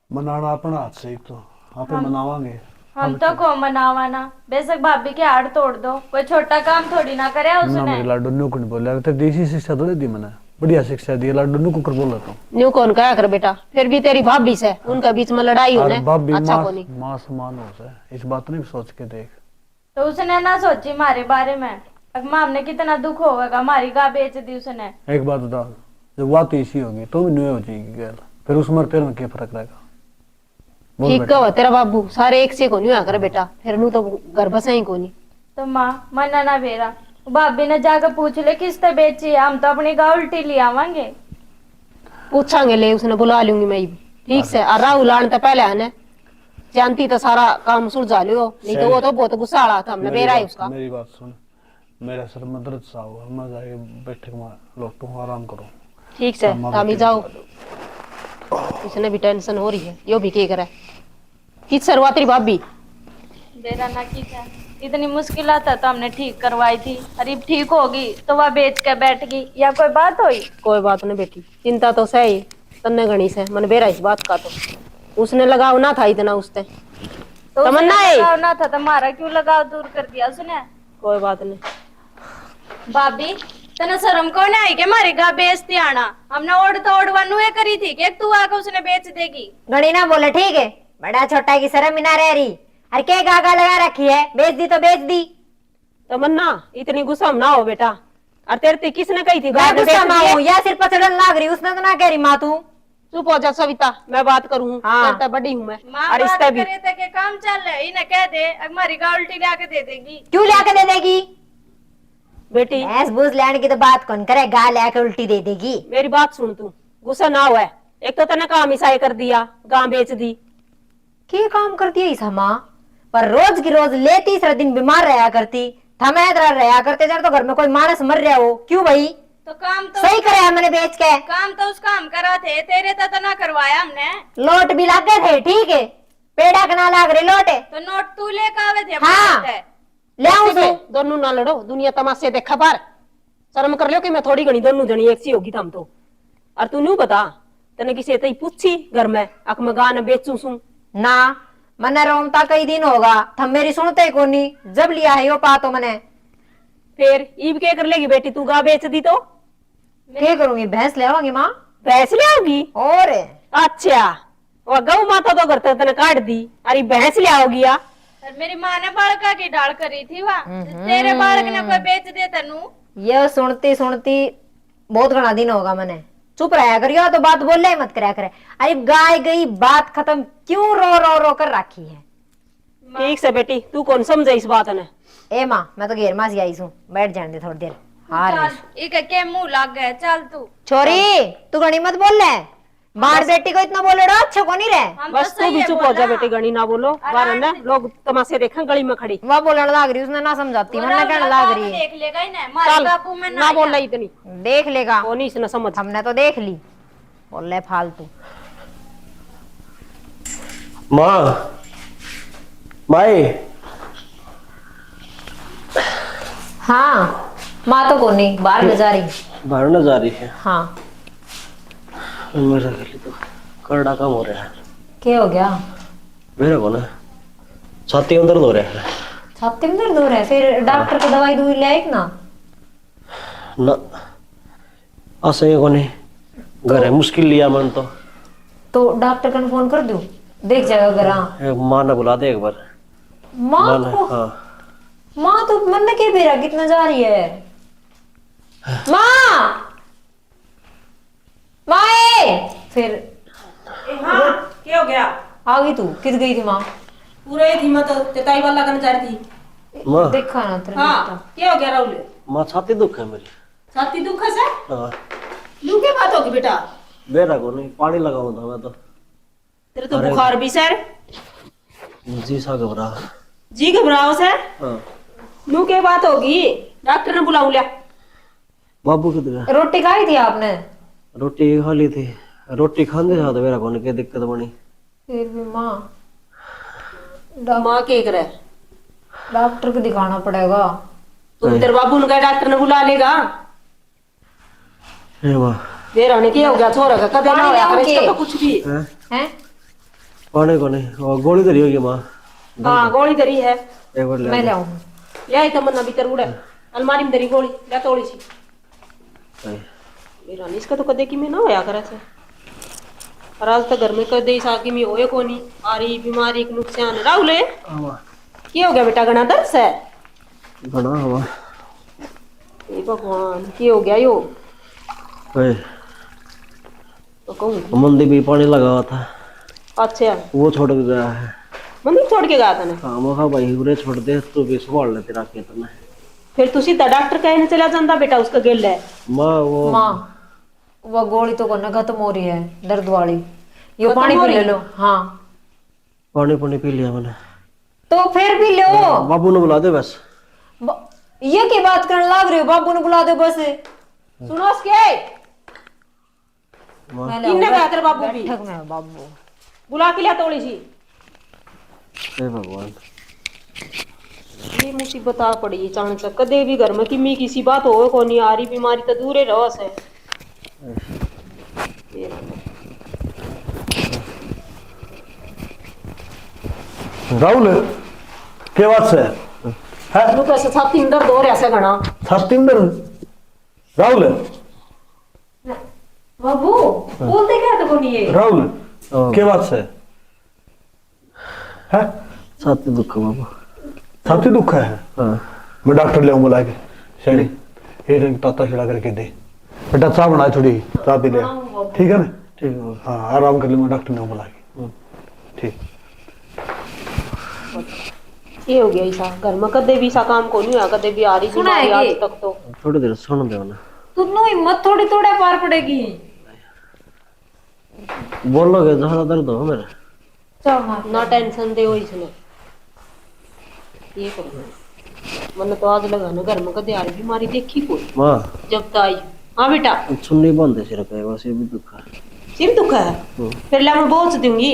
मनाना अपना हाथ से, तो आप मनावांगे। हम तो को मनावाना, बेशक भाभी के हाथ तोड़ दो, कोई छोटा काम थोड़ी ना करे ना उसने। मेरे लाडू न्यू को नहीं बोला, तो देसी शिक्षा थोड़ी दी मैंने, बढ़िया शिक्षा दी, लाडू न्यू को कर बोला तो। न्यू कौन कहा कर बेटा, फिर भी तेरी भाभी से उनके बीच में लड़ाई हो और बाप भी अच्छा को नहीं। माँ समान हो जाए, इस बात ने भी सोच के देख। तो उसने ना सोची मारे बारे में। अब माँ हमने कितना दुख होगा, हमारी गाय बेच दी उसने। एक बात बता, जब बात इसी होगी तो भी नहीं हो जाएगी गैल, फिर उस उम्र तेरे में क्या फर्क रहेगा? बोल ठीक बेटा। कहो तेरा बाबू, सारे एक से को नहीं आकर बेटा, फिर नू तो घर बसा ही को नहीं। तो माँ मना ना बेरा, भाभी ने जाकर पूछ ले किसने बेची है, हम तो अपनी गाय उल्टी ले आवांगे। पूछांगे ले, उसने बुला लूंगी मैं भी। ठीक से। और राहुल आने तो पहले आने जानती तो सारा काम सुलझा लियो, नहीं तो वो तो बहुत गुस्सा आ था, हमने बेरा है उसका। मेरी बात सुन, मेरा सर में दर्द सा हुआ, मैं जाके बैठक में लौटूं, आराम करूं। ठीक से तामी जाओ, इसने भी टेंशन हो रही है, यो भी क्या करे। किस सरवात्री भाभी बेरा ना की था, इतनी मुश्किल आता तो हमने ठीक करवाई थी, अरे ठीक होगी तो वह बेच के बैठ गई, या कोई बात हुई? कोई बात नहीं बेटी, चिंता तो सही तन्ने गणी से, मन बेरा इस बात का तो उसने लगाव ना था इतना उससे। तो तमन्ना उसने है। लगाव ना था तो हमारा क्यों लगाव दूर कर दिया उसने? कोई बात नहीं। भाभी तना शर्म कौन आई के मारी गा बेचती आना, हमने ओढ़ तो ओढ़वानू है करी थी कि तू आके उसने बेच देगी। घड़ी ना बोले ठीक है, बड़ा छोटा की शर्म ही ना रह रही। अरे के गागा लगा रखी है, बेच दी तो बेच दी। तमन्ना इतनी गुस्सा में ना हो बेटा, और तेरे ते किसने कही थी मैं गाय ने गुस्सा बेच में दी है? हूँ या सिर पचड़न लाग रही, उसने तो ना कह रही माँ तू। चुप हो जा सविता, मैं बात करूँ। हाँ। तेरे ते बड़ी हूँ मैं, माँ और बात इससे भी करे थे कि काम चल रहा है, इन्हें कह दे हमारी गा उल्टी लाके दे देगी। क्यों लाके दे देगी? बेटी भैंस भूस लेने की तो बात कौन करे, गाय लाके उल्टी दे देगी। मेरी बात सुन, तू गुस्सा ना हुआ। एक तो तने काम ईसाई कर दिया, गां बेच दी। के काम करती है इसा माँ, पर रोज की रोज ले तीसरा दिन बीमार रहा करती, थमे रहा करते जब तो घर में कोई मानस मर रहा हो, क्यों भाई? तो काम तो सही करे है मैंने बेच के, काम तो उसका हम करा थे, तेरे तो ना करवाया हमने। लोट भी लग गए थे, ठीक है, पेड़ा के ना लाग रहे लोटे तो नोट तू लेकर आवे थे अपने हाँ। हाथ। ले आऊं बे, सो। दोनों ना लड़ो, दुनिया तमाशे देखा बार। शर्म कर लियो कि मैं थोड़ी घनी दोनों जनी एक सी होगी थम तो। और तू नहीं बता, तने किसी तई पूछी घर में अक मैं गान बेचू सू? ना मने रोमता कई दिन होगा, थम मेरी सुनते को नहीं, जब लिया है यो पा तो मैंने। फिर ईब के कर लेगी बेटी, तू गा बेच दी तो? क्या करूंगी, भैंस ले आवांगी माँ। भैंस ले आओगी? और अच्छा, वो गौ माता तो घर तने काट दी, अरे भैंस ले आओगी या? और मेरी माँ ने बालका की डाल करी थी वहाँ, तेरे बालक ने कोई बेच दे तनु। ये सुनती सुनती बहुत घना दिन होगा मैंने, चुप रहा करियो तो बात बोले मत करा करे। अरे गाय गई बात खत्म, क्यों रो रो रो कर राखी है? ठीक से बेटी, तू कौन समझे इस बात ने? ए माँ मैं तो घेर मासी आई हूँ, बैठ जाने दे थोड़ी देर। हार चल, इक के मुंह लग गए, चल तू। छोरी तू घनी मत बोल ले, बाहर बेटी को इतना बोले रहो, अच्छा को नहीं रहे। हम बस तो तू सही भी है चुप हो जा बोला। बेटी, गणी ना बोलो। बार ना लोग तमाशे देखें गली में खड़ी। वह बोलने लाग रही, उसने ना समझाती, मैंने कहने बोला, लाग बाप रही है। देख लेगा ही ना, हमारे चल काबू में ना बोल आया। रही इतनी, देख लेगा, वो नहीं इसने समझ। हमने तो देख ली, बोल रहे फालतू। माँ माई हाँ माँ तो को नहीं, बाहर में जा रही। बाहर न जा रही है? हाँ मेरा गली तो करड़ा काम हो रहा है। क्या हो गया? मेरा को ना छाती में दर्द हो रहा है। छाती में दर्द हो रहा है, फिर डॉक्टर की दवाई दूई ले आए ना। ना ऐसे को नहीं, घर है मुश्किल लिया मन तो डॉक्टर का फोन कर दूं, देख जाएगा अगर। हाँ माँ ने बुला दे एक बार। माँ को, हाँ माँ तो मन ने क्या बेरा कितना जा रही है। माँ माँ फिर हाँ क्या हो गया? आ गई तू, किस गई थी माँ? पूरे थी मैं तो तेताई वाला करने जा रही थी। माँ देखा ना तेरे हाँ क्या हो गया राहुल? माँ छाती दुख है मेरी। छाती दुख है सर? हाँ लू के बात होगी बेटा? बेरा को नहीं, पानी लगाऊं था मैं तो। तेरे तो बुखार भी सर, जी सा घबरा। जी घबराओ सर। हाँ लू के बात होगी, डॉक्टर ने बुलाऊं लिया। बाबू किधर है? रोटी खाई थी आपने? रोटी खा ली थी, रोटी खाने जा तो मेरा को नहीं क्या दिक्कत बनी। फिर भी माँ माँ के करे? डॉक्टर को दिखाना पड़ेगा। तुम तेरे बाबू ने कहा डॉक्टर ने बुला लेगा। हे माँ देर होने की हो गया छोरा का, कदे ना होया करे इसका तो कुछ भी। हैं? हैं? पानी को नहीं, और गोली धरी होगी माँ। हाँ गोली धरी है, एक बार मैं ले ले आऊँ? ले आई तमन्ना भीतर उड़े, अलमारी में धरी गोली, ले तोड़ी सी। आई। मेरा नहीं इसका तो कदे की में ना होया करे से। और आज तक घर में कदे इस आगे में होए को नहीं, आरी बीमारी के नुकसान। राहुल हाँ क्या हो गया बेटा, गणा दर्द है? घना हवा। हे भगवान की हो गया यो? ओए, तो कहूँ मंदिर भी पानी लगा हुआ था, अच्छा वो छोड़ के गया है। मंदिर छोड़ के गया था ना? हाँ मैं कहा भाई उरे छोड़ दे तो भी संभाल ले तेरा खेत में। फिर तू सीधा डॉक्टर कहने चला जाता बेटा, उसका गिल है। माँ वो माँ वो गोली तो कोने खत्म हो रही है, दर्द वाली। यो खत्म पानी हो पी रही ले है? लो। हाँ पानी पानी पी लिया मैंने। तो फिर भी लो। बाबू ने बुला दे बस। ये की बात करने लग रही हो? बाबू ने बुला दो बस। सुनो उसके मैं ले किन्ने आऊंगा। कहा तेरे बाबू भी? बैठक में है बाबू। बुला के लिया थोड़ी सी। हे भगवान, ये मुसीबत आ पड़ी चाणचक। कदे भी घर में किमी किसी बात हो को नहीं आ रही, बीमारी तो दूर रहो से। राहुल के बात से है? लोग ऐसे छाती में दर्द हो रहा है घना। छाती में दर्द? राहुल बाबू बोलते क्या तो नहीं है? राहुल के बात से है? छाती दुख है बाबू। छाती दुख है? हाँ मैं डॉक्टर ले बुला के शैली ये ताता छिड़ा करके दे। बेटा चाह बना थोड़ी, चाह पी ले, ठीक है ना? ठीक है बाबू। हाँ आराम कर ले, मैं डॉक्टर ने बुला के। ठीक। ये हो गया ऐसा घर में कदे भी ऐसा काम को नहीं हुआ, कदे भी आ रही सुना है बीमारी आज कि- तक तो। थोड़ी देर सुन दो ना। तुमनो हिम्मत थोड़ी थोड़े पार पड़ेगी। बोलोगे ज्यादा दर्द हो मेरे। चल मार ना टेंशन दे इसने। ये करो मन तो आज लगा ना घर में कदे आ रही बीमारी देखी कोई माँ जब तक आई। हाँ बेटा सुननी बंद है सिर पे, बस ये भी दुख है। सिर दुख है? फिर ले मैं बोझ दूंगी।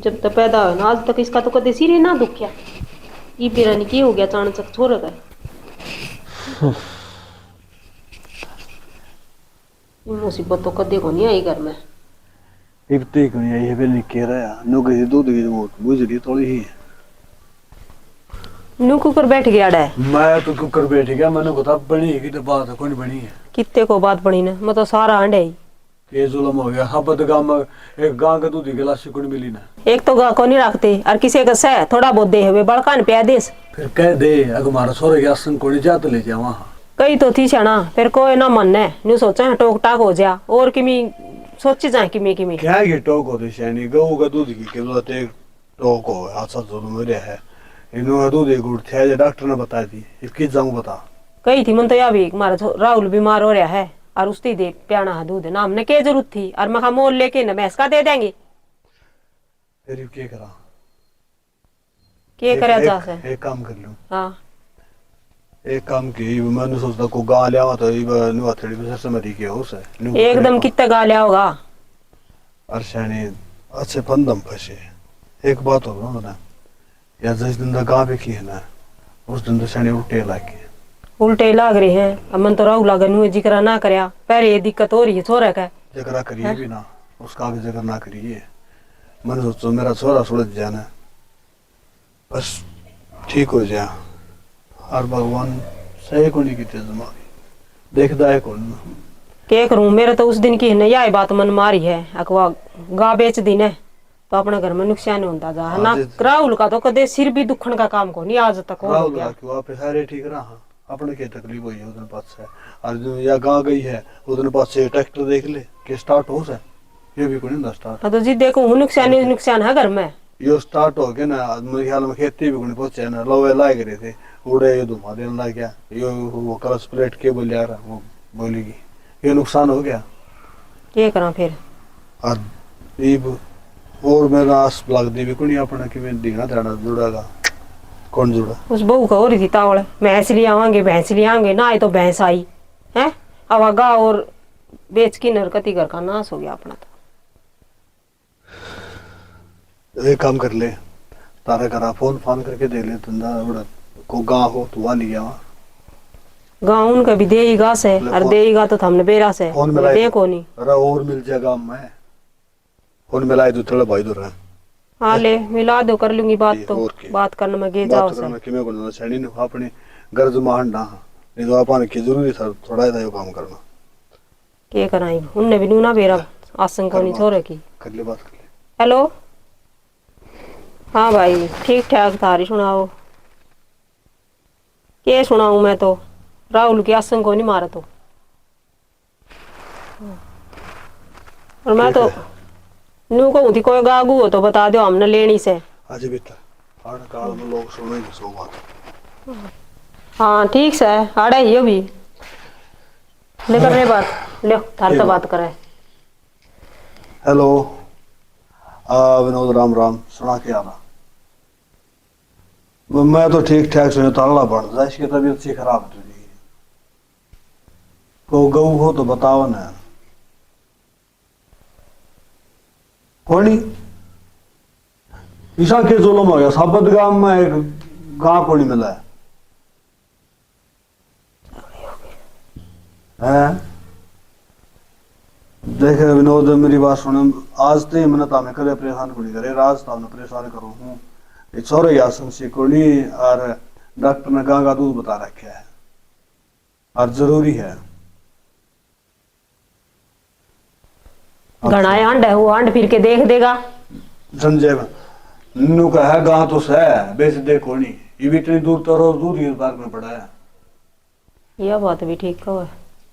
जब तक पैदा हुआ ना आज तक इसका तो कदे सिर ही ना दुखया। ये बेरानी की हो गया चाणचक छोड़ गए। मुसीबत तो कदे को नहीं आई घर में। इब्ती को नहीं ये भी नहीं कह रहा नो के दूध की वो बुझड़ी थोड़ी ही है। नू कुकर बैठ गया डे। मैं तो कुकर बैठ गया, मैंने कहा बनी की तो बात है, कौन बनी है? कितने को बात बनी ना, मैं तो सारा अंडे ही। ये जुल्म हो गया। हाँ गांव में एक गांव का दूध की गिलास कौन मिली ना। एक तो गा को नहीं रखते और किसी का सह थोड़ा बहुत दे हुए बड़का पे देश। फिर कह दे अगर हमारा सोरे के आसन को नहीं जाते ले जा वहाँ। कई तो थी छना फिर कोई ना मन है न्यू सोचा टोक टाक हो जा और किमी सोची जाए किमी किमी। क्या ये टोक होती शैनी गऊ का दूध की कीमत एक टोक हो हादसा जुल्म मेरे है। इन्होंने दूध एक गुड़ थे डॉक्टर ने बता दी, इसकी जाऊँ बता। कही थी मन तो या भी हमारा राहुल बीमार हो रहा है और उसकी दे प्याना है दूध ना, हमने क्या जरूरत थी और मैं मोल लेके न भैंस का दे देंगे। फिर क्या करा? क्या करे जा से? एक काम कर लूं। हाँ एक काम की मैंने सोचता को गा लिया तो ये नुआ थोड़ी बस समझी के हो से एकदम कितना गा लिया होगा। अरशानी अच्छे पंदम फंसे। एक बात हो ना या जिस दिन गा भी की है ना उस दिन तो शानी उल्टे लाके उल्टे लाग रहे हैं। अब मन तो राहुल अगर नुए जिक्र ना करया पहले ये दिक्कत हो रही है छोरा का। जिक्र करिए भी ना उसका भी जिक्र ना करिए। मैंने सोचो मेरा छोरा सुलझ जाना बस ठीक हो जा। और भगवान सही को नहीं की हमारी देखता है कौन। क्या करूं मेरे तो उस दिन की है यही बात मन मारी है अकवा गा बेच दी ने तो अपने घर में नुकसान होता जा है ना। राहुल का तो कदे सिर भी दुखन का काम को नहीं आज तक हो राहुल गया। क्यों आप सारे ठीक रहा अपने क्या तकलीफ हुई है उधर पास से और जो या गा गई है उधर पास से ट्रैक्टर देख ले कि स्टार्ट हो से ये भी कोई नहीं स्टार्ट। हाँ तो जी देखो नुकसान ही नुकसान है घर में। यो स्टार्ट हो गया ना मेरे ख्याल में खेती भी कोई पहुंचे ना लोवे लाए गए थे उड़े ये धुआं देने लग गया। यो वो क्लच प्लेट केबल यार वो बोलेगी ये नुकसान हो गया। क्या करा फिर और ये और मेरा आस लग दी भी कोई अपना कि मैं दीना देना जुड़ेगा कौन जुड़ा। उस बहू का हो रही थी तावड़ भैंस ले आवांगे ना आए तो भैंस आई है अब आगा और बेच की नरकती घर का नाश हो गया अपना। तो एक काम कर ले तारा करा फोन फोन करके दे ले धंधा उड़ा को गाँव हो तो वहाँ लिया वहाँ गाँव उनका भी देगा से और देगा तो हमने बेरा से फोन मिलाई देखो नहीं। अरे और मिल जाएगा मैं फोन मिलाई तो थोड़ा भाई दूर है। हाँ ले मिला दो कर लूंगी बात तो और की। बात करने में गे जाओ बात से। करना कि मैं को सैनी ने अपनी गर्ज मान ना नहीं तो अपन की जरूरी था थोड़ा ही काम करना। क्या कराई उनने भी नूना बेरा आसन को नहीं छोड़े की। कर ले बात कर ले हेलो। हाँ भाई ठीक ठाक, थारी सुनाओ। के सुनाऊं मैं तो, राहुल की आसंग को नहीं मारा तो। और मैं तो नू कहूँ थी कोई गागू हो तो बता दो, हमने लेनी से। अजय बेटा हर काल में लोग सुनेंगे सो बात। हाँ ठीक से आड़े ही भी लेकर रहे बात, ले थार तो बात करे। हेलो विनोद, राम राम। सुना के आना। मैं तो ठीक ठाक से ताला बढ़ जाए, इसकी तबीयत सी खराब हो रही है। को गऊ हो तो बताओ ना। कोनी ईशा के जुलम हो गया, साबत गांव में एक गांव को नहीं मिला है। देखे विनोद मेरी बात सुने, आज तो मैंने तामे कदे परेशान को नहीं करे, राज तामे परेशान करो हूँ। छोरे आसन से कोनी और डॉक्टर ने गां का दूध बता रखा है और जरूरी है। घना आंड है वो, आंड फिर के देख देगा। संजय नु का है गां तो सह बेच दे कोनी, ये भी इतनी दूर तो रोज दूध ही बार में पड़ा है। यह बात भी ठीक है।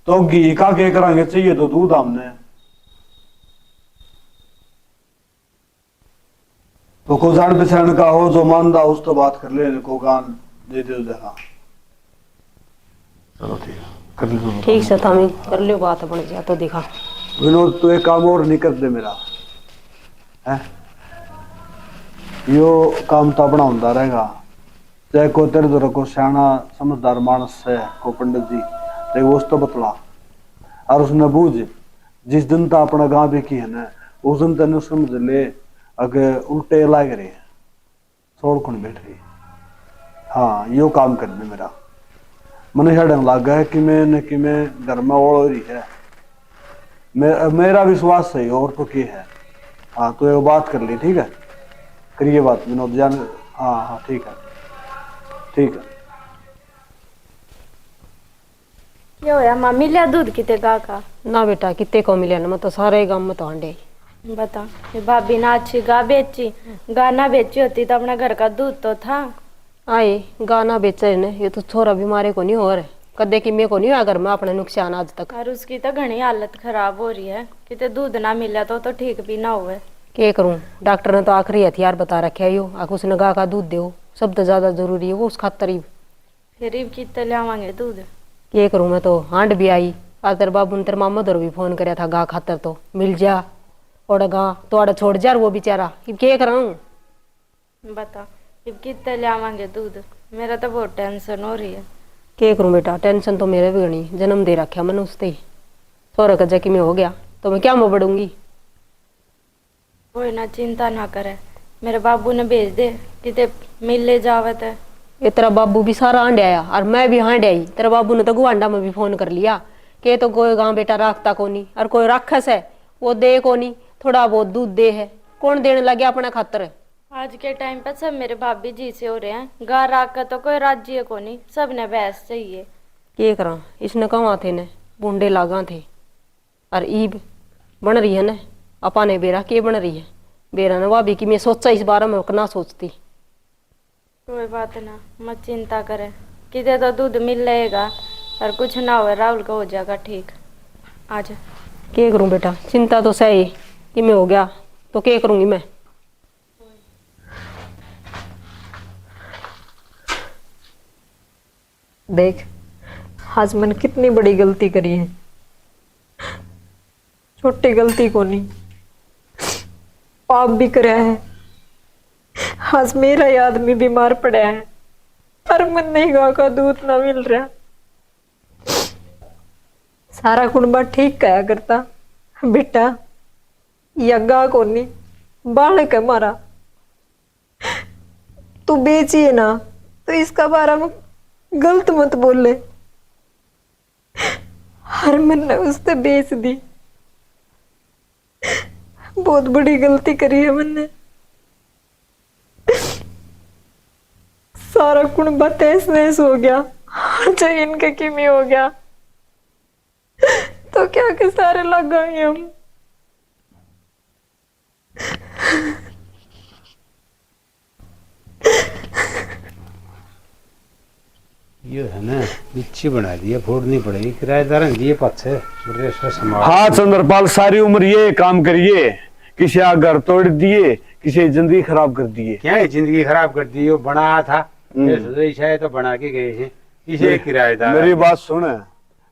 तो घी का के करांगे, चाहिए तो दूध हमने। तो को जान पहचान का हो जो मानदा उस तो बात कर ले, को गान दे दे देखा। चलो ठीक है कर लो। ठीक से थामी कर लियो बात, बन गया तो दिखा। विनोद तू एक काम और नहीं कर दे मेरा है, यो काम तो अपना होता रहेगा। चाहे को तेरे दर को सियाना समझदार मानस है को पंडित जी, तो वो तो बतला और उसने बूझ जिस दिन तो अपना गांव भी की है ना, उस दिन तेने समझ ले अगर उल्टे लाग रहे छोड़ कौन बैठ रही। हाँ यो काम कर दे मेरा, मन छड़न लग गया कि मैं घर में ओढ़ रही है। मेरा विश्वास सही और तो क्या है। हाँ तो ये बात कर ली, ठीक है करिए बात विनोद जान। हाँ हाँ ठीक है ठीक है। क्या होया मम्मी लिया दूध किते गा का? ना बेटा कितने को मिले ना, मैं तो सारे गांव में तो आंडे। बता ये भाभी ना अच्छी गा बेची, गा ना बेची होती तो अपना घर का दूध तो था। आए गाना बेचे ने, ये तो छोरा बीमारे को नहीं हो रहे, कदे कि मेरे को नहीं हुआ घर में अपने नुकसान आज तक। और उसकी तो घनी हालत खराब हो रही है, किते दूध ना मिला तो ठीक भी ना हुए। के करूं, डॉक्टर ने तो आखिरी हथियार बता रखे है यो, आख उसने गा का दूध दो, सब तो ज्यादा जरूरी है वो उस खातर ही। फिर ही कितने लियावांगे दूध? के करूं मैं तो हांड भी आई, आज तेरे बाबू ने तेरे मामा दर भी फोन कराया था गा खातर तो मिल जा, और गा तो आड़ा छोड़ जा वो बेचारा। अब के कराऊं बता अब कितने लियावांगे दूध? मेरा तो बहुत टेंशन हो रही है। के करूं बेटा, टेंशन तो मेरे भी गणी, जन्म दे रखा मैंने उसते ही, सोरा का जकी में हो गया तो मैं क्या मैं बढ़ूंगी। कोई ना चिंता ना करे, मेरे बाबू ने भेज दे किते मिल ले जावत है। ये तेरा बाबू भी सारा हांड आया और मैं भी हांड आई, तेरा बाबू ने तो गुआंडा में भी फोन कर लिया कि तो कोई गांव बेटा रखता कोनी और कोई राक्षस है वो दे कोनी, थोड़ा बहुत दूध दे है, कौन देने लगे अपने खातर। आज के टाइम पे सब मेरे भाभी जी से हो रहे हैं, गा राख का तो कोई राज्य को नहीं, सब ने भैंस चाहिए। के करा इसने कहाँ थे ने बूंडे लागा थे और ईब बन रही है न अपा ने बेरा के बन रही है बेरा ने भाभी की मैं सोचा इस बारे में ना सोचती। कोई बात ना मत चिंता करे, किते तो दूध मिल रहेगा और कुछ ना हो राहुल का हो जाएगा ठीक। आज के करूं बेटा, चिंता तो सही कि मैं हो गया तो के करूंगी मैं। देख आज मैंने कितनी बड़ी गलती करी है, छोटी गलती को नहीं पाप भी कराया है। आज मेरा ही आदमी बीमार पड़ा है और मन नहीं गा का दूध ना मिल रहा। सारा कुंबा ठीक कहा करता बेटा, यज्ञा को नहीं बालक है मारा, तू बेचिए ना तो इसका बारे में गलत मत बोले। हर मन ने उससे बेच दी, बहुत बड़ी गलती करी है मैंने। सारा कुंबा तहस नहस हो गया, चाहे इनके किमी हो गया तो क्या के सारे लग गए हम। ये है ना नीचे बना दिया, फोड़नी पड़ेगी, किराएदार दिए पाछे संभाल। हाँ चंद्रपाल, सारी उम्र ये काम करिए, किसी आ घर तोड़ दिए, किसी जिंदगी खराब कर दिए। क्या है जिंदगी खराब कर दी? वो बनाया था शायद तो बना के गए हैं इसे किराएदार। मेरी बात सुन,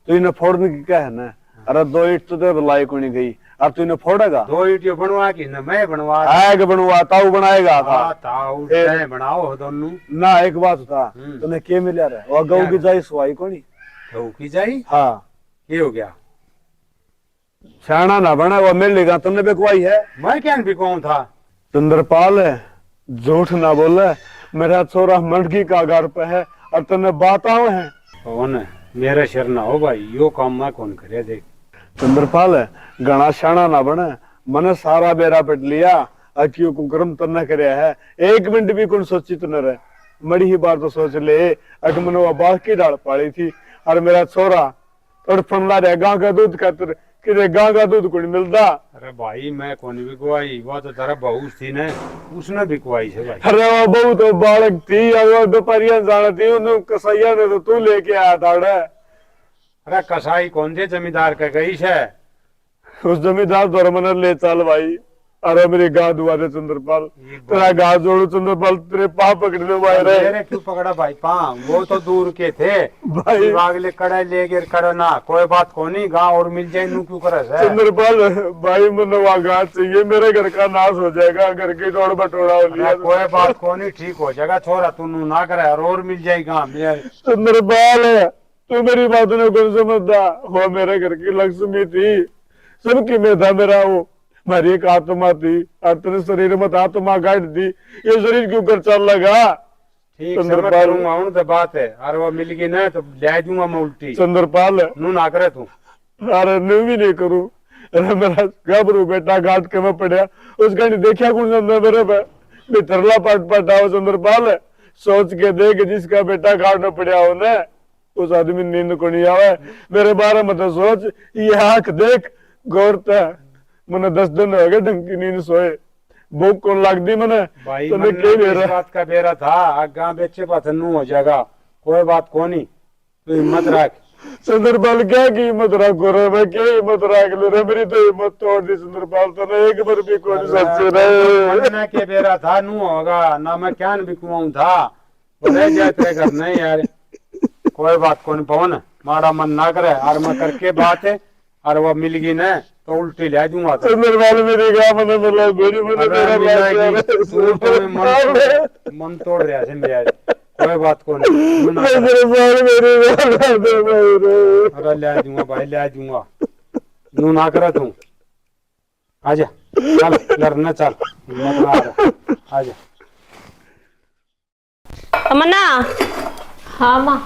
तू इन्हें फोड़ने की क्या है ना? अरे 2 ईट तो तेरे लाई को नहीं गई, अब तू इन्हें फोड़ेगा? 2 ईट बनवा की ना मैं बनवा आग बनवाता हूँ, बनाएगा था बनाओ दोनों ना। एक बात था, तूने के मिला रहा और गऊ की जाई सुवाई को नहीं गऊ की जाई। हाँ ये हो गया, सियाना ना बना, वो मिल लेगा। तुमने बिकवाई है? मैं क्या बिकवाऊं था? चंद्रपाल है, झूठ ना बोले, मेरा छोरा मंडकी का घर पे है और तुमने बताओ है। कौन मेरा शर ना हो भाई, यो काम मैं कौन करे। देख चंद्रपाल है, घना शाना ना बने, मैंने सारा बेरा पट लिया, अकियो को कर्म तन्ना करया है, 1 मिनट भी कौन सोची तो न रहे। मड़ी ही बार तो सोच ले, अक मैंने वो बाघ की डाल पाड़ी थी और मेरा छोरा तड़फन ला रहा गां का दूध खातर, कि गां का दूध कोई मिलता। अरे भाई मैं कौन बिकवाई, वो तो तेरा बहू थी ना, उसने बिकवाई से भाई। अरे वो बहू तो बालक थी और वो दोपहरिया जाना थी, उन्हें कसैया ने तो तू लेके आया था। अरे कसाई कौन से जमींदार का गई है? उस जमींदार द्वारा मैंने ले चल भाई। अरे मेरी गां दुआ दे चंद्रपाल, तेरा गां जोड़ू चंद्रपाल, तेरे पाँव पकड़ने वाले रहे। मेरे क्यों पकड़ा भाई पाँव? वो तो दूर के थे भाई। अगले कड़ा ले गिर कड़ा ना, कोई बात को नहीं, गाँव और मिल जाए नू क्यों करे से? चंद्रपाल भाई, मैंने वहाँ गां चाहिए, मेरे घर का नाश हो जाएगा, घर की तोड़ बटोड़ा हो लिया। कोई बात को नहीं, ठीक हो जाएगा छोरा, तू नू ना करे और मिल जाए गाँव। चंद्रपाल तू मेरी बात ने कौन समझता? वो मेरे घर की लक्ष्मी थी, सबकी में था मेरा वो, मेरी एक आत्मा थी और तेरे शरीर में आत्मा काट दी, ये शरीर क्यों कर चल लगा? ठीक करूंगा उन तो बात है, और वो मिल गई ना तो ले दूंगा मैं उल्टी। चंद्रपाल नू ना करे तू। अरे नू भी नहीं करूं, अरे मेरा घबरू बेटा घाट के में पड़ा, उसका नहीं देखा कौन सा मेरे पे बिथरला पट पटाओ। चंद्रपाल सोच के देख, जिसका बेटा घाट में पड़ा हो ना, उस आदमी नींद को नहीं आवे। मेरे बारे में तो सोच, ये आंख देख गौरता, मैंने 10 दिन हो गए ढंग की नींद सोए, भूख कौन लग दी मैंने। भाई तो मन इस बात का बेरा था, गाँव बेचे पाथनू हो जाएगा, कोई बात को नहीं, तू हिम्मत रख। चंद्रपाल क्या की हिम्मत रखो रे, मैं क्या हिम्मत रख ले रे, मेरी तो हिम्मत तोड़ दी चंद्रपाल, तो ना एक बार भी कौन सच्चे रहे के बेरा था नू होगा ना, मैं क्या बिकवाऊं था, जाते घर नहीं यार। कोई बात को नहीं पवन, मारा मन ना करे, और मैं करके बात है, और वो मिल गई ना तो उल्टी ले दूंगा। चंद्रपाल मेरी गाँव मैंने मिला गोरी, मैंने मेरा मन तोड़ रहा है मेरे, कोई बात को नहीं। अरे ले दूंगा भाई, ले दूंगा, नू ना करे तू। आजा चल, लड़ना चल, हिम्मत ना रहा, आजा। तमन्ना। हाँ माँ।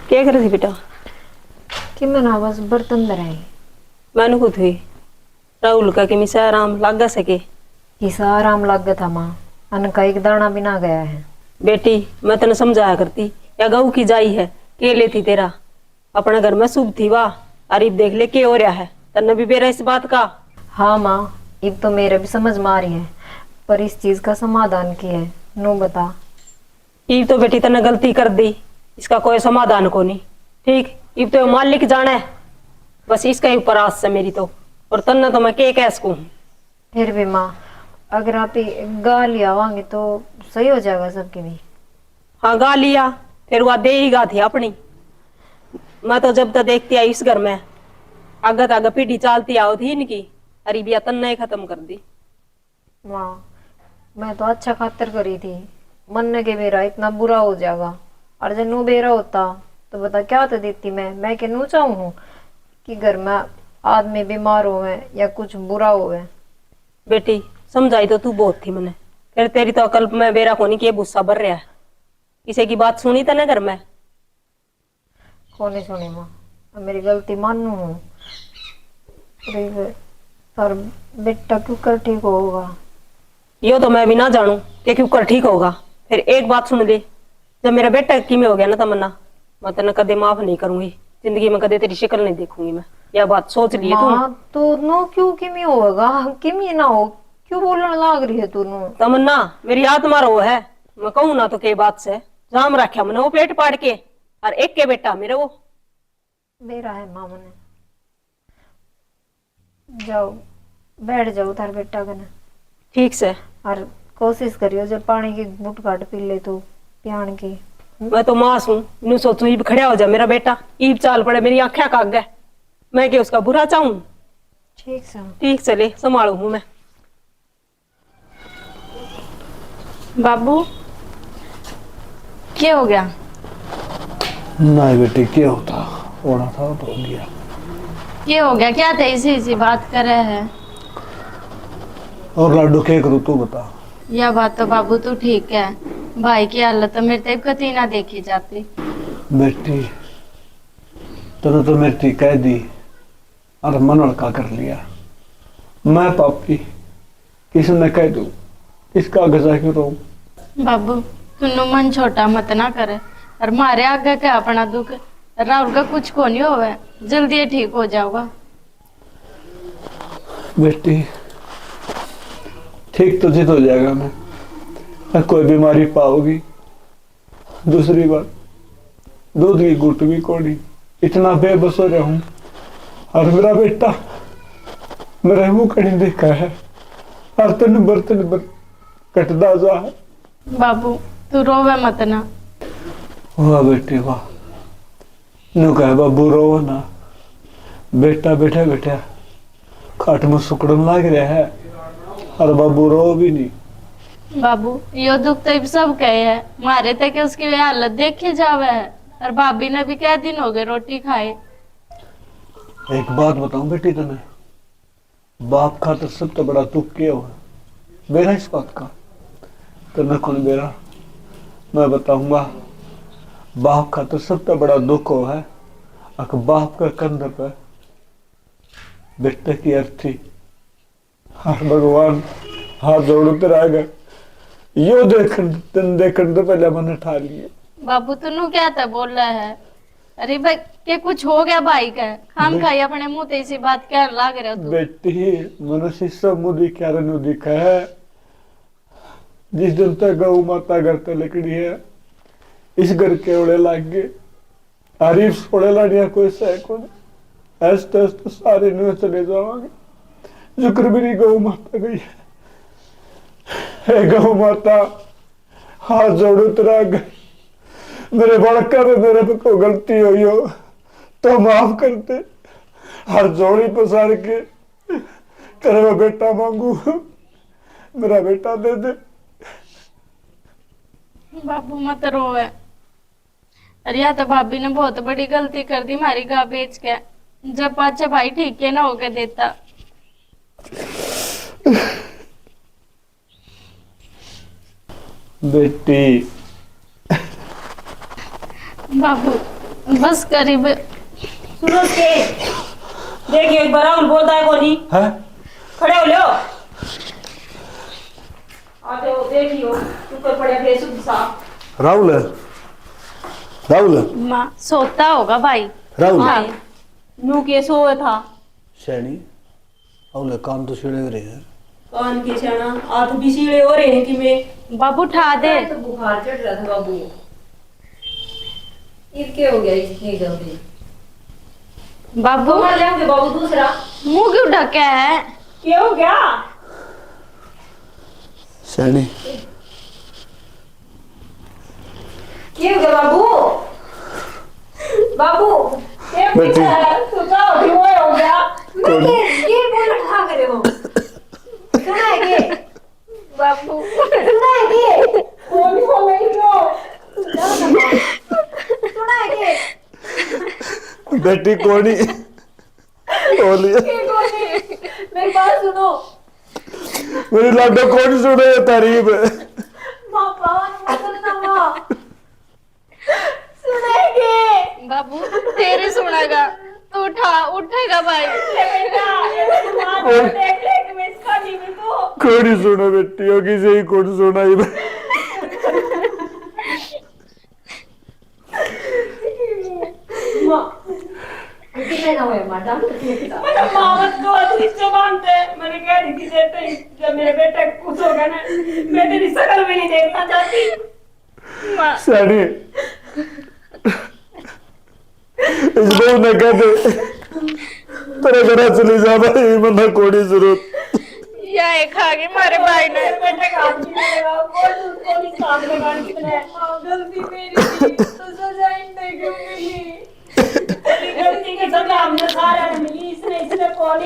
क्या कर रही थी बेटा? कि मैं ना बस बर्तन धराए। मैंने खुद हुई राहुल का कि मिसा आराम लग सके, किसा आराम लग गया था माँ, अन्न का एक दाना भी ना गया है। बेटी मैं तेने समझाया करती, या गऊ की जाई है के लेती तेरा, अपना घर में शुभ थी वाह, अरे देख ले के हो रहा है, तन्ने भी बेरा इस बात का। हाँ माँ, अब तो मेरे भी समझ में आ रही है, पर इस चीज का समाधान की है, नो बता। इब तो बेटी तने गलती कर दी, इसका कोई समाधान को नहीं। ठीक, इब तो मालिक जाने, बस इसका ही ऊपर आस है मेरी तो, और तन्ने तो मैं के कह सकूं। फिर भी माँ, अगर आप गा लिया आवांगे तो सही हो जाएगा सबके भी। हाँ गा लिया, फिर वह दे ही गा थी अपनी। मैं तो जब तक देखती आई इस घर में, आगे आगे पीढ़ी चालती आओ थी इनकी, अरे बिया तन्ने ही खत्म कर दी। माँ मैं तो अच्छा खातिर करी थी, मन के बेरा इतना बुरा हो जाएगा, और जब नू बेरा होता तो बता क्या तो देती मैं के नू चाहूँ कि घर में आदमी बीमार होवे या कुछ बुरा होवे। बेटी समझाई तो तू बहुत थी मैंने, फिर तेरी तो अकल में बेरा कोनी की गुस्सा भर रहा है। किसी की बात सुनी तने घर में? कौन नहीं सुनी माँ, मेरी गलती मानू हूँ, पर बेटा क्यों कर ठीक होगा? यो तो मैं भी ना जानू कि क्यों कर ठीक होगा। फिर एक बात सुन ले, जब मेरा बेटा की में हो गया ना तमन्ना, मैं तेने कदे माफ नहीं करूंगी, जिंदगी में कदे तेरी शक्ल नहीं देखूंगी मैं। यह बात सोच लिए तुम। माँ तो नो क्यों किमी होगा, किमी ना हो क्यों बोलने लाग रही है तू नो। तमन्ना मेरी आत्मा रो है, मैं कहूँ ना तो के बात से जाम रखा मैंने वो पेट पाड़ के, और एक के बेटा मेरे वो। मेरा है माँ मने, जाओ बैठ जाओ थार बेटा कने, ठीक से। और कोशिश करियो जब पानी की घुट घाट पी ले तो पियान की। मैं तो मास हूँ, नु सोचू ईब खड़ा हो जा मेरा बेटा, ईब चाल पड़े मेरी आंखें काग गए, मैं क्या उसका बुरा चाहूं। ठीक से ठीक से ले संभालू हूँ मैं। बाबू क्या हो गया? नहीं बेटी क्या होता, होना था तो हो गया। क्या हो गया? क्या थे इसी बात कर रहे हैं? और लाडू क्या करूँ तू बता। यह बात तो बाबू तू ठीक है, भाई की हालत तो मेरे तक कभी ना देखी जाती। बेटी तूने तो मेरी कह दी और मन हल्का कर लिया। मैं पापी किसने कह दूं, इसका गजा क्यों रहूं। बाबू तुन्नु मन छोटा मत ना करे, और मारे आगे के अपना दुख राहुल का कुछ को नहीं होवे, जल्दी ये ठीक हो जाओगा। बेटी ठीक तो जित हो जाएगा मैं कोई बीमारी पाओगी। दूसरी बात दूध की गुट भी कोनी, इतना बेबस हो रहा हूँ। और मेरा बेटा मेरा मुंह कहीं देखा है, और तन बर्तन कटदा जा है। बाबू तू रोवे मत ना। वाह बेटी वाह, नु कह बाबू रो ना। बेटा बैठा बैठा खाट में सुकड़न लग रहा है, और बाबू रो भी नहीं। बाबू यो दुख तो सब कहे है, मारे तक उसकी हालत देखे जावे है, और भाभी ने भी क्या दिन हो गए रोटी खाए। एक बात बताऊं बेटी तुम्हें, बाप का तो सबसे बड़ा दुख क्या हुआ मेरा इस बात का तो न कौन मेरा, मैं बताऊंगा। बाप का तो सबसे बड़ा दुख हो है अक बाप का कंधे पे बेटे की अर्थी। हर भगवान हाथ जोड़ते रह गए, यो देखन तो पहले मैंने ठा लिए। बाबू तू क्या था बोल रहा है? अरे भाई के कुछ हो गया भाई का, खाम खाई अपने मुंह ते इसी बात क्या लाग रहे हो तू? बेटी मनुष्य सब मुँह दिखा रहे दिखा है। जिस दिन तक गौ माता घर ते लकड़ी है, इस घर के ओले लाग गए, आरिफ ओले लाड़िया कोई सह को ऐसे तो सारे नुए चले जाओगे। जुक्र भी नहीं गौ माता गई है। हे गौ माता हाथ जोड़ो तेरा गए, मेरे बड़का में मेरे पे कोई गलती हुई हो तो माफ कर दे। हर जोड़ी पसार के तेरे को बेटा मांगू, मेरा बेटा दे दे। बाबू मत रोवे, अरे या तो भाभी ने बहुत बड़ी गलती कर दी हमारी गाय बेच के, जब अच्छा भाई ठीक है ना होके देता। बेटी बाबू बस करीब सुनो के देखिए एक बार राहुल बोलता है कोनी है, खड़े हो लो, आते हो देखियो ऊपर पड़े बेसुध सा। राहुल है, राहुल माँ सोता होगा भाई। राहुल हाँ। नू के सोए था सैनी राहुल काम तो छिड़े रहे हैं। कान के छाना हाथ भी सीले हो रहे हैं कि मैं बाबू उठा दे। तो बुखार चढ़ रहा था बाबू, ये क्या हो गया इतनी जल्दी? बाबू मर जाओगे बाबू दूसरा। मुंह क्यों ढका है? क्या हो गया? सैनी क्या हो गया बाबू? बाबू बेटी सोचा हो गया ये बोल रहा करे हो, सुना है के बाबू सुना है के कौन हो गई लो सुना है के बेटी कोनी होली मेरी बात सुनो। मेरी लाडो कौन सुने तारीफ माँ पावन सुनना माँ, सुनेगी बाबू तेरे सुनेगा तो उठेगा भाई। कोनी सुनो बेटी हो किसी ही कौन सुना ही कितने ना हुए मैडम मेरा मामत को इससे मानते मैंने कह रही थी देते ही जब मेरे बेटे को कुछ होगा ना मैं तेरी शक्ल भी नहीं देखना चाहती सैनी इस बहू ने कहते तेरे घर चली जा भाई मन्ना कोड़ी जरूरत या एक खागे मारे भाई ने बेटे का हाथ नहीं लगेगा कोई काम लगाने कितने गलती मेरी थी तो सजा नहीं क्यों मिली तेरी गलती की सजा हमने सारे ने मिली इसने कौन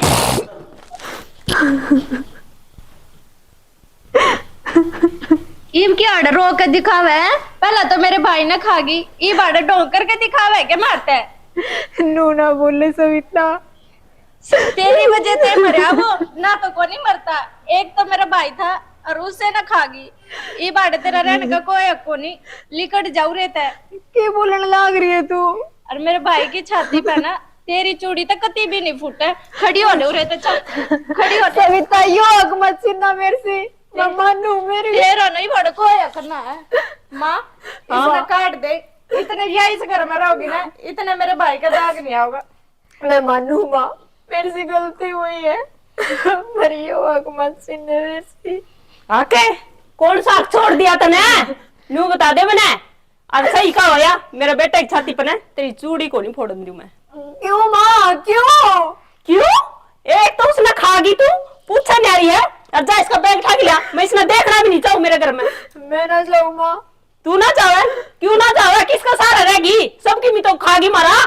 ईब की आर्डर रोक के दिखावे है पहला तो मेरे भाई ने खागी ईब आर्डर ढोक करके दिखावे के मारता है नूना बोले सविता तेरी वजह से मरा वो ना तो कोई मरता एक तो मेरा भाई था और उससे ना खागी ये बाड़े तेरा रहने का कोई हक नहीं लिकट जाऊ रहता है के बोलने लाग रही है तू और मेरे भाई की छाती पे ना तेरी चूड़ी तक कती भी नहीं फूटे खड़ी होने रहते चल खड़ी हो सविता यो हक मत छीनना मेरे से मैं मानू मेरी तेरा नहीं बड़ कोई हक ना है माँ इसने काट दे इतने या इस घर में रहोगी ना इतने मेरे भाई का दाग नहीं आओगा मैं मानू माँ मेरे से गलती हुई है पर यो हक मत छीनने मेरे से आके कौन सा हक छोड़ दिया तने नू बता दे मैंने और सही का होया मेरे बेटे की छाती पर तेरी चूड़ी को नहीं फोड़न दूं मैं क्यों माँ क्यों क्यों एक तो उसने खागी तू पूछा नहीं आ रही है और जा इसका बैग उठा के लिया मैं इसने देखना भी नहीं चाहूँ मेरे घर में मैं ना जाऊँ माँ तू ना जावे क्यों ना जावे किसका सहारा रहेगी सबकी भी तो खागी मारा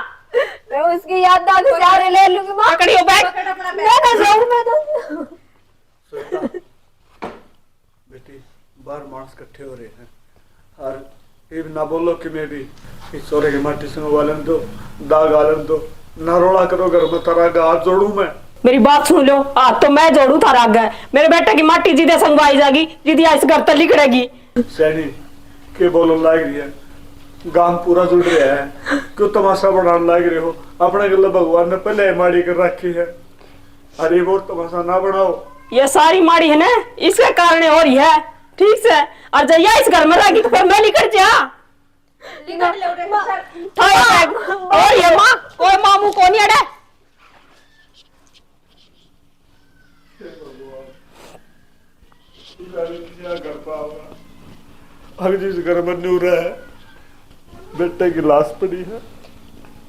मैं उसकी याद दाद सहारे ले लूंगी माँ पकड़ियो बैग मैं ना जाऊँ मैं तो बेटी बार मांस इकट्ठे हो रहे हैं और ये भी ना बोलो कि मैं भी इस सोरे की माटी से वालन दो दाग आलन दो ना रोड़ा करो घर में तारा हाथ जोड़ू मैं मेरी बात सुन लो हाथ तो मैं जोड़ू थारा आगे मेरे बेटे की माटी जिदे संगवाई जाएगी जिदी इस घर तक लिखड़ेगी सैनी के बोलो लाग रही है गांव पूरा जुड़ रहा है क्यों तमाशा बनाने लाग रहे हो अपने गले भगवान ने पहले माड़ी कर रखी है अरे वो तमाशा ना बनाओ ये सारी माड़ी है ना इसके कारण हो रही है ठीक से और जब यह इस घर में रहेगी तो फिर मैं निकल जा और ये माँ कोई मामू को नहीं अड़े अगर जिस घर में नूर है बेटे की लाश पड़ी है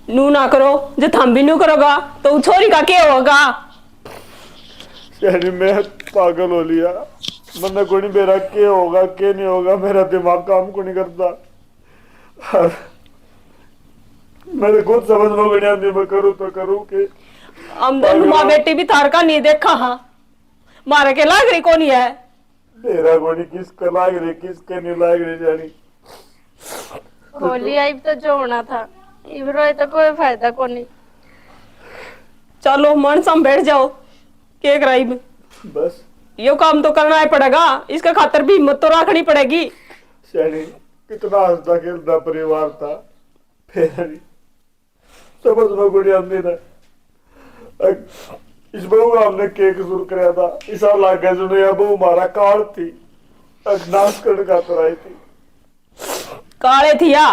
नू ना करो जब हम भी नू करोगा तो उस छोरी का क्या होगा यानी मैं पागल हो लिया मैंने कोई नहीं मेरा क्या होगा क्या नहीं होगा मेरा दिमाग काम को नहीं करता मेरे खुद समझ में नहीं आती मैं करूँ तो करूँ कि हम दोनों माँ बेटी भी तार का नहीं देखा हाँ मारे के लाग रही कौन है मेरा कोई किसका लाग रही किसके नहीं लाग रही जानी होली आई तो जो होना था इब्रो तो कोई फायदा को नहीं चलो मन सम बैठ जाओ के कराई में बस यो काम तो करना ही पड़ेगा इसका खातर भी हिम्मत तो रखनी पड़ेगी शैनी कितना हंसता खेलता परिवार था फिर समझ में कोई आती ना इस बहू का हमने केक शुरू कराया था इसा लाग गया सुनो यह बहू हमारा काल थी नाश कर खातर आई थी काले थी या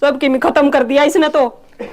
सबकी में खत्म कर दिया इसने तो